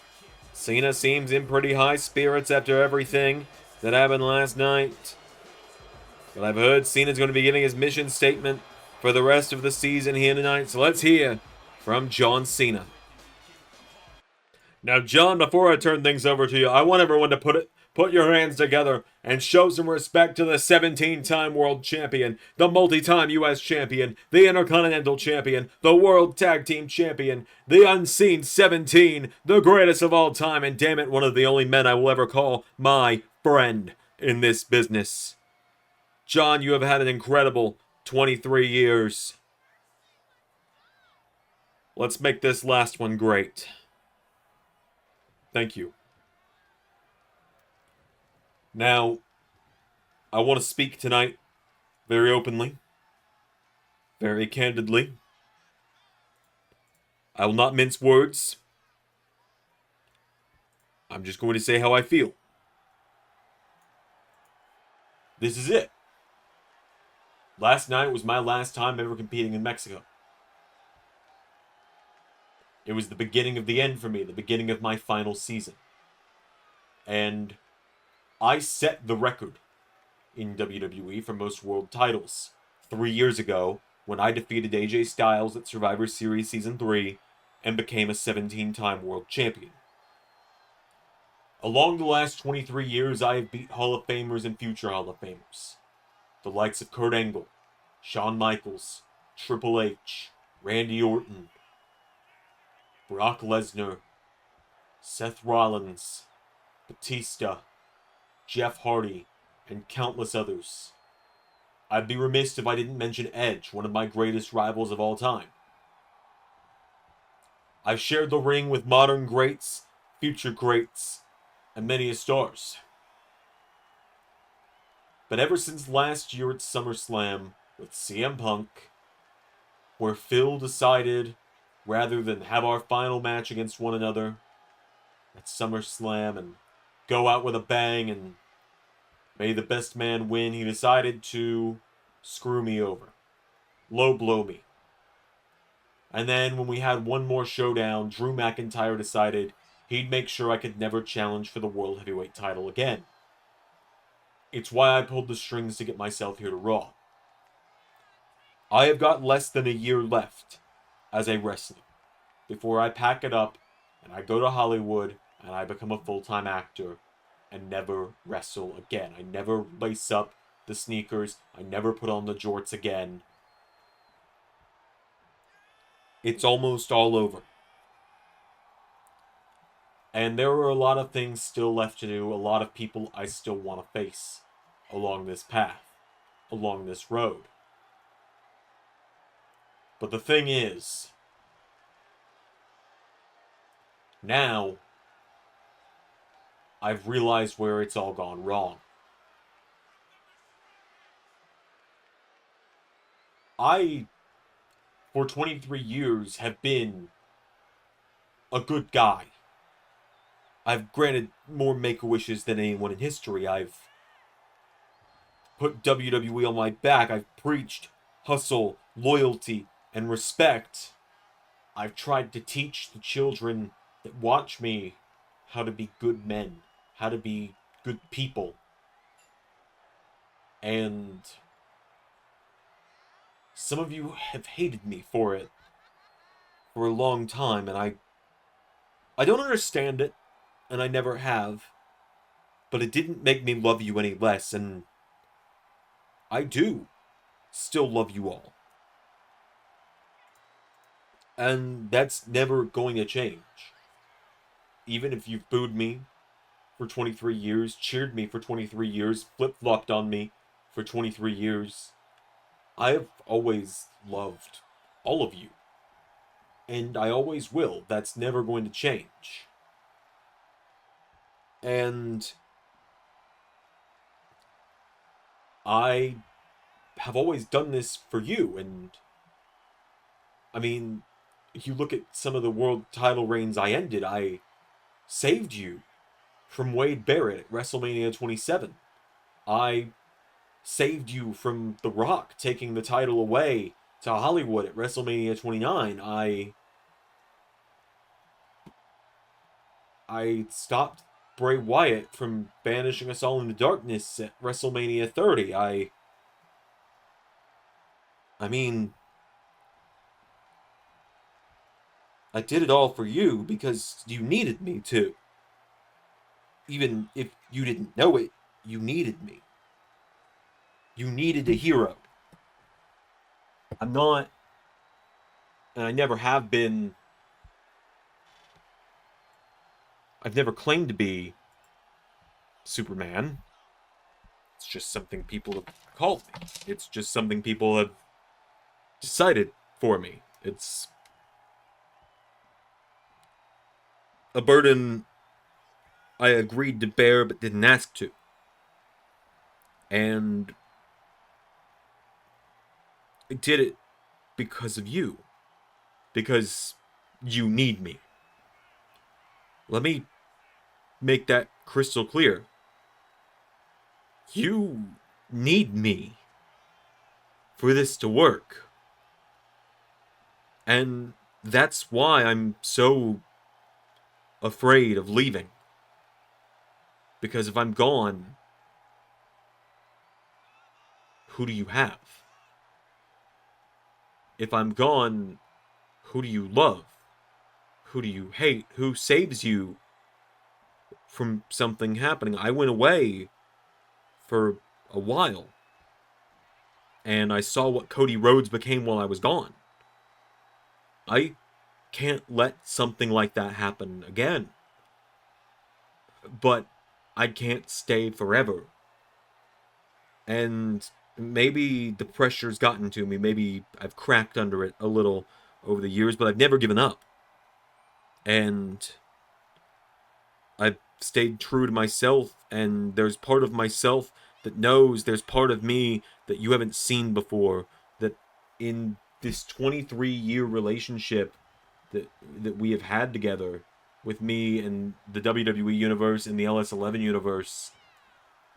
Cena seems in pretty high spirits after everything that happened last night. But I've heard Cena's going to be giving his mission statement for the rest of the season here tonight, so let's hear from John Cena. Now, John, before I turn things over to you, I want everyone to put your hands together and show some respect to the 17-time world champion, the multi-time U.S. champion, the Intercontinental champion, the world tag team champion, the unseen 17, the greatest of all time, and damn it, one of the only men I will ever call my friend in this business. John, you have had an incredible 23 years. Let's make this last one great. Thank you. Now, I want to speak tonight very openly, very candidly. I will not mince words. I'm just going to say how I feel. This is it. Last night was my last time ever competing in Mexico. It was the beginning of the end for me, the beginning of my final season. And I set the record in WWE for most world titles 3 years ago when I defeated AJ Styles at Survivor Series Season 3 and became a 17-time world champion. Along the last 23 years, I have beat Hall of Famers and future Hall of Famers. The likes of Kurt Angle, Shawn Michaels, Triple H, Randy Orton, Brock Lesnar, Seth Rollins, Batista, Jeff Hardy, and countless others. I'd be remiss if I didn't mention Edge, one of my greatest rivals of all time. I've shared the ring with modern greats, future greats, and many stars. But ever since last year at SummerSlam with CM Punk, where Phil decided, rather than have our final match against one another at SummerSlam and go out with a bang and may the best man win, he decided to screw me over. Low blow me. And then when we had one more showdown, Drew McIntyre decided he'd make sure I could never challenge for the World Heavyweight title again. It's why I pulled the strings to get myself here to Raw. I have got less than a year left as a wrestler before I pack it up and I go to Hollywood and I become a full-time actor and never wrestle again. I never lace up the sneakers. I never put on the jorts again. It's almost all over. And there are a lot of things still left to do, a lot of people I still want to face along this path, along this road. But the thing is, now I've realized where it's all gone wrong. I, for 23 years, have been a good guy. I've granted more Make-A-Wishes than anyone in history. I've put WWE on my back. I've preached hustle, loyalty, and respect. I've tried to teach the children that watch me how to be good men, how to be good people. And some of you have hated me for it for a long time, and I don't understand it, and I never have, but it didn't make me love you any less, and I do still love you all. And that's never going to change. Even if you've booed me for 23 years, cheered me for 23 years, flip-flopped on me for 23 years, I have always loved all of you. And I always will. That's never going to change. And I have always done this for you. And I mean, if you look at some of the world title reigns I ended, I saved you from Wade Barrett at WrestleMania 27. I saved you from The Rock taking the title away to Hollywood at WrestleMania 29. I stopped Bray Wyatt from banishing us all into darkness at WrestleMania 30. I mean, I did it all for you because you needed me to. Even if you didn't know it, you needed me. You needed a hero. I'm not, and I never have been, I've never claimed to be Superman. It's just something people have called me. It's just something people have decided for me. It's a burden I agreed to bear but didn't ask to. And I did it because of you. Because you need me. Let me make that crystal clear. You need me for this to work. And that's why I'm so afraid of leaving. Because if I'm gone, who do you have? If I'm gone, who do you love? Who do you hate? Who saves you from something happening? I went away for a while. And I saw what Cody Rhodes became while I was gone. I can't let something like that happen again. But I can't stay forever. And maybe the pressure's gotten to me. Maybe I've cracked under it a little over the years, but I've never given up. And I've stayed true to myself, and there's part of myself that knows there's part of me that you haven't seen before, that in this 23-year relationship that we have had together with me and the WWE universe and the LS11 universe,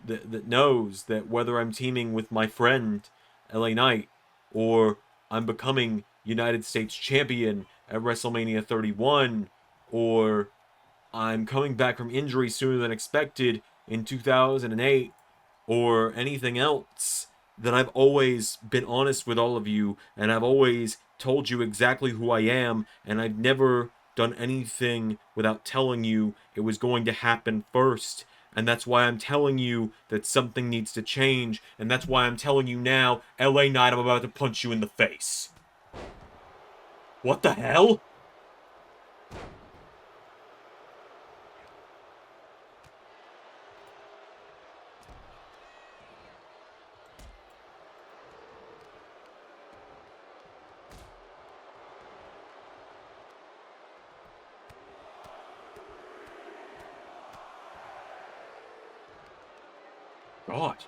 that knows that whether I'm teaming with my friend LA Knight or I'm becoming United States champion at WrestleMania 31 or I'm coming back from injury sooner than expected in 2008 or anything else, that I've always been honest with all of you and I've always told you exactly who I am, and I've never done anything without telling you it was going to happen first. And that's why I'm telling you that something needs to change, and that's why I'm telling you now, LA Knight, I'm about to punch you in the face. What the hell? God.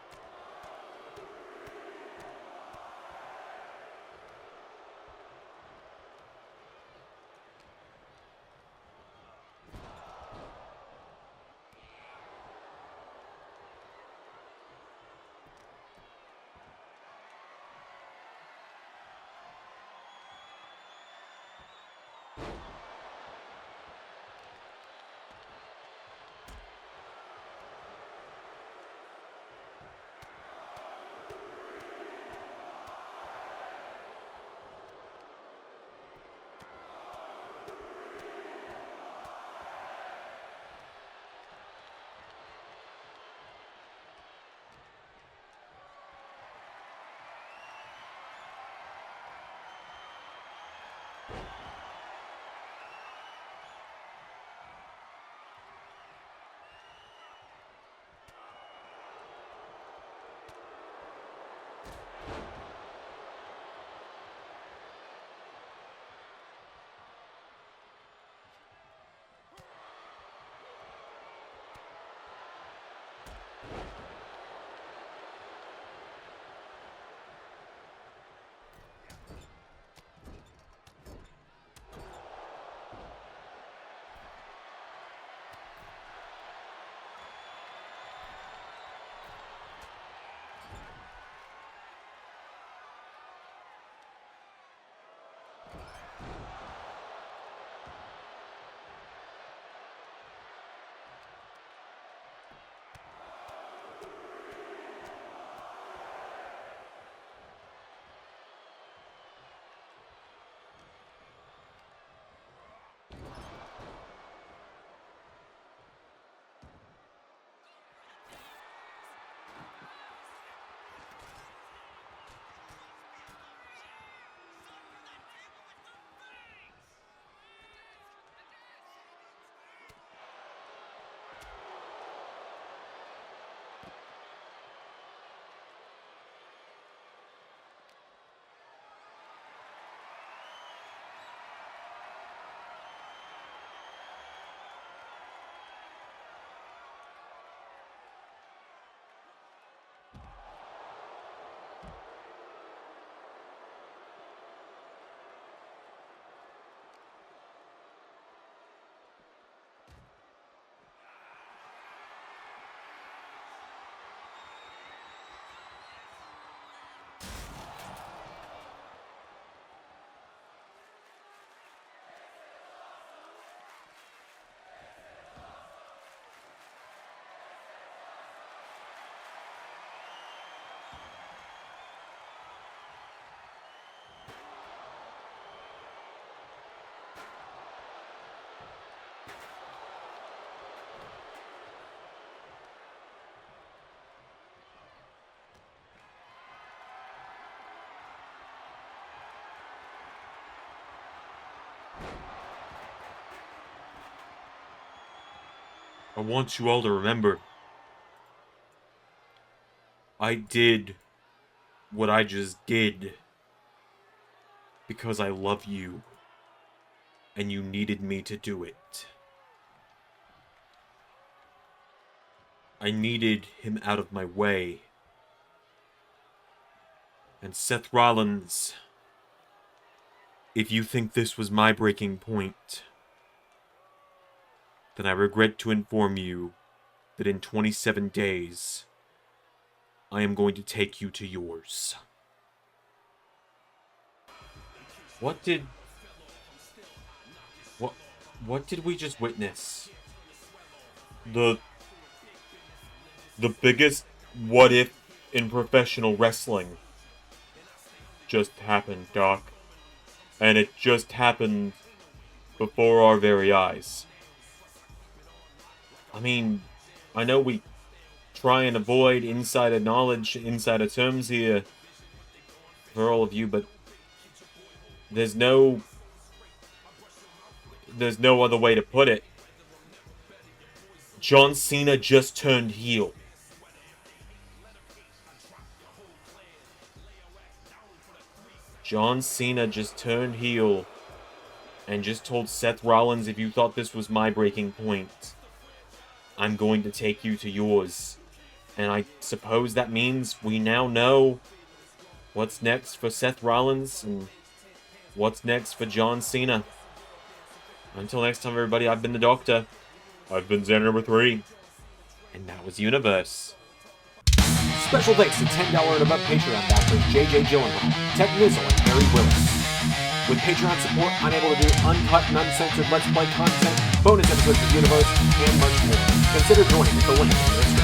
I want you all to remember, I did what I just did because I love you, and you needed me to do it. I needed him out of my way. And Seth Rollins, if you think this was my breaking point, then I regret to inform you that in 27 days, I am going to take you to yours. What did we just witness? The biggest what if in professional wrestling just happened, Doc. And it just happened before our very eyes. I mean, I know we try and avoid insider knowledge, insider terms here for all of you, but there's no other way to put it. John Cena just turned heel. John Cena just turned heel and just told Seth Rollins, if you thought this was my breaking point, I'm going to take you to yours. And I suppose that means we now know what's next for Seth Rollins and what's next for John Cena. Until next time, everybody, I've been the Doctor. I've been Xander number 3. And that was Universe. Special thanks to $10 and above Patreon backers JJ Gyllenhaal, Tech Nizzle, and Harry Willetts. With Patreon support, I'm able to do uncut and uncensored Let's Play content, bonus episodes of Universe, and much more. Consider joining at the link in the description.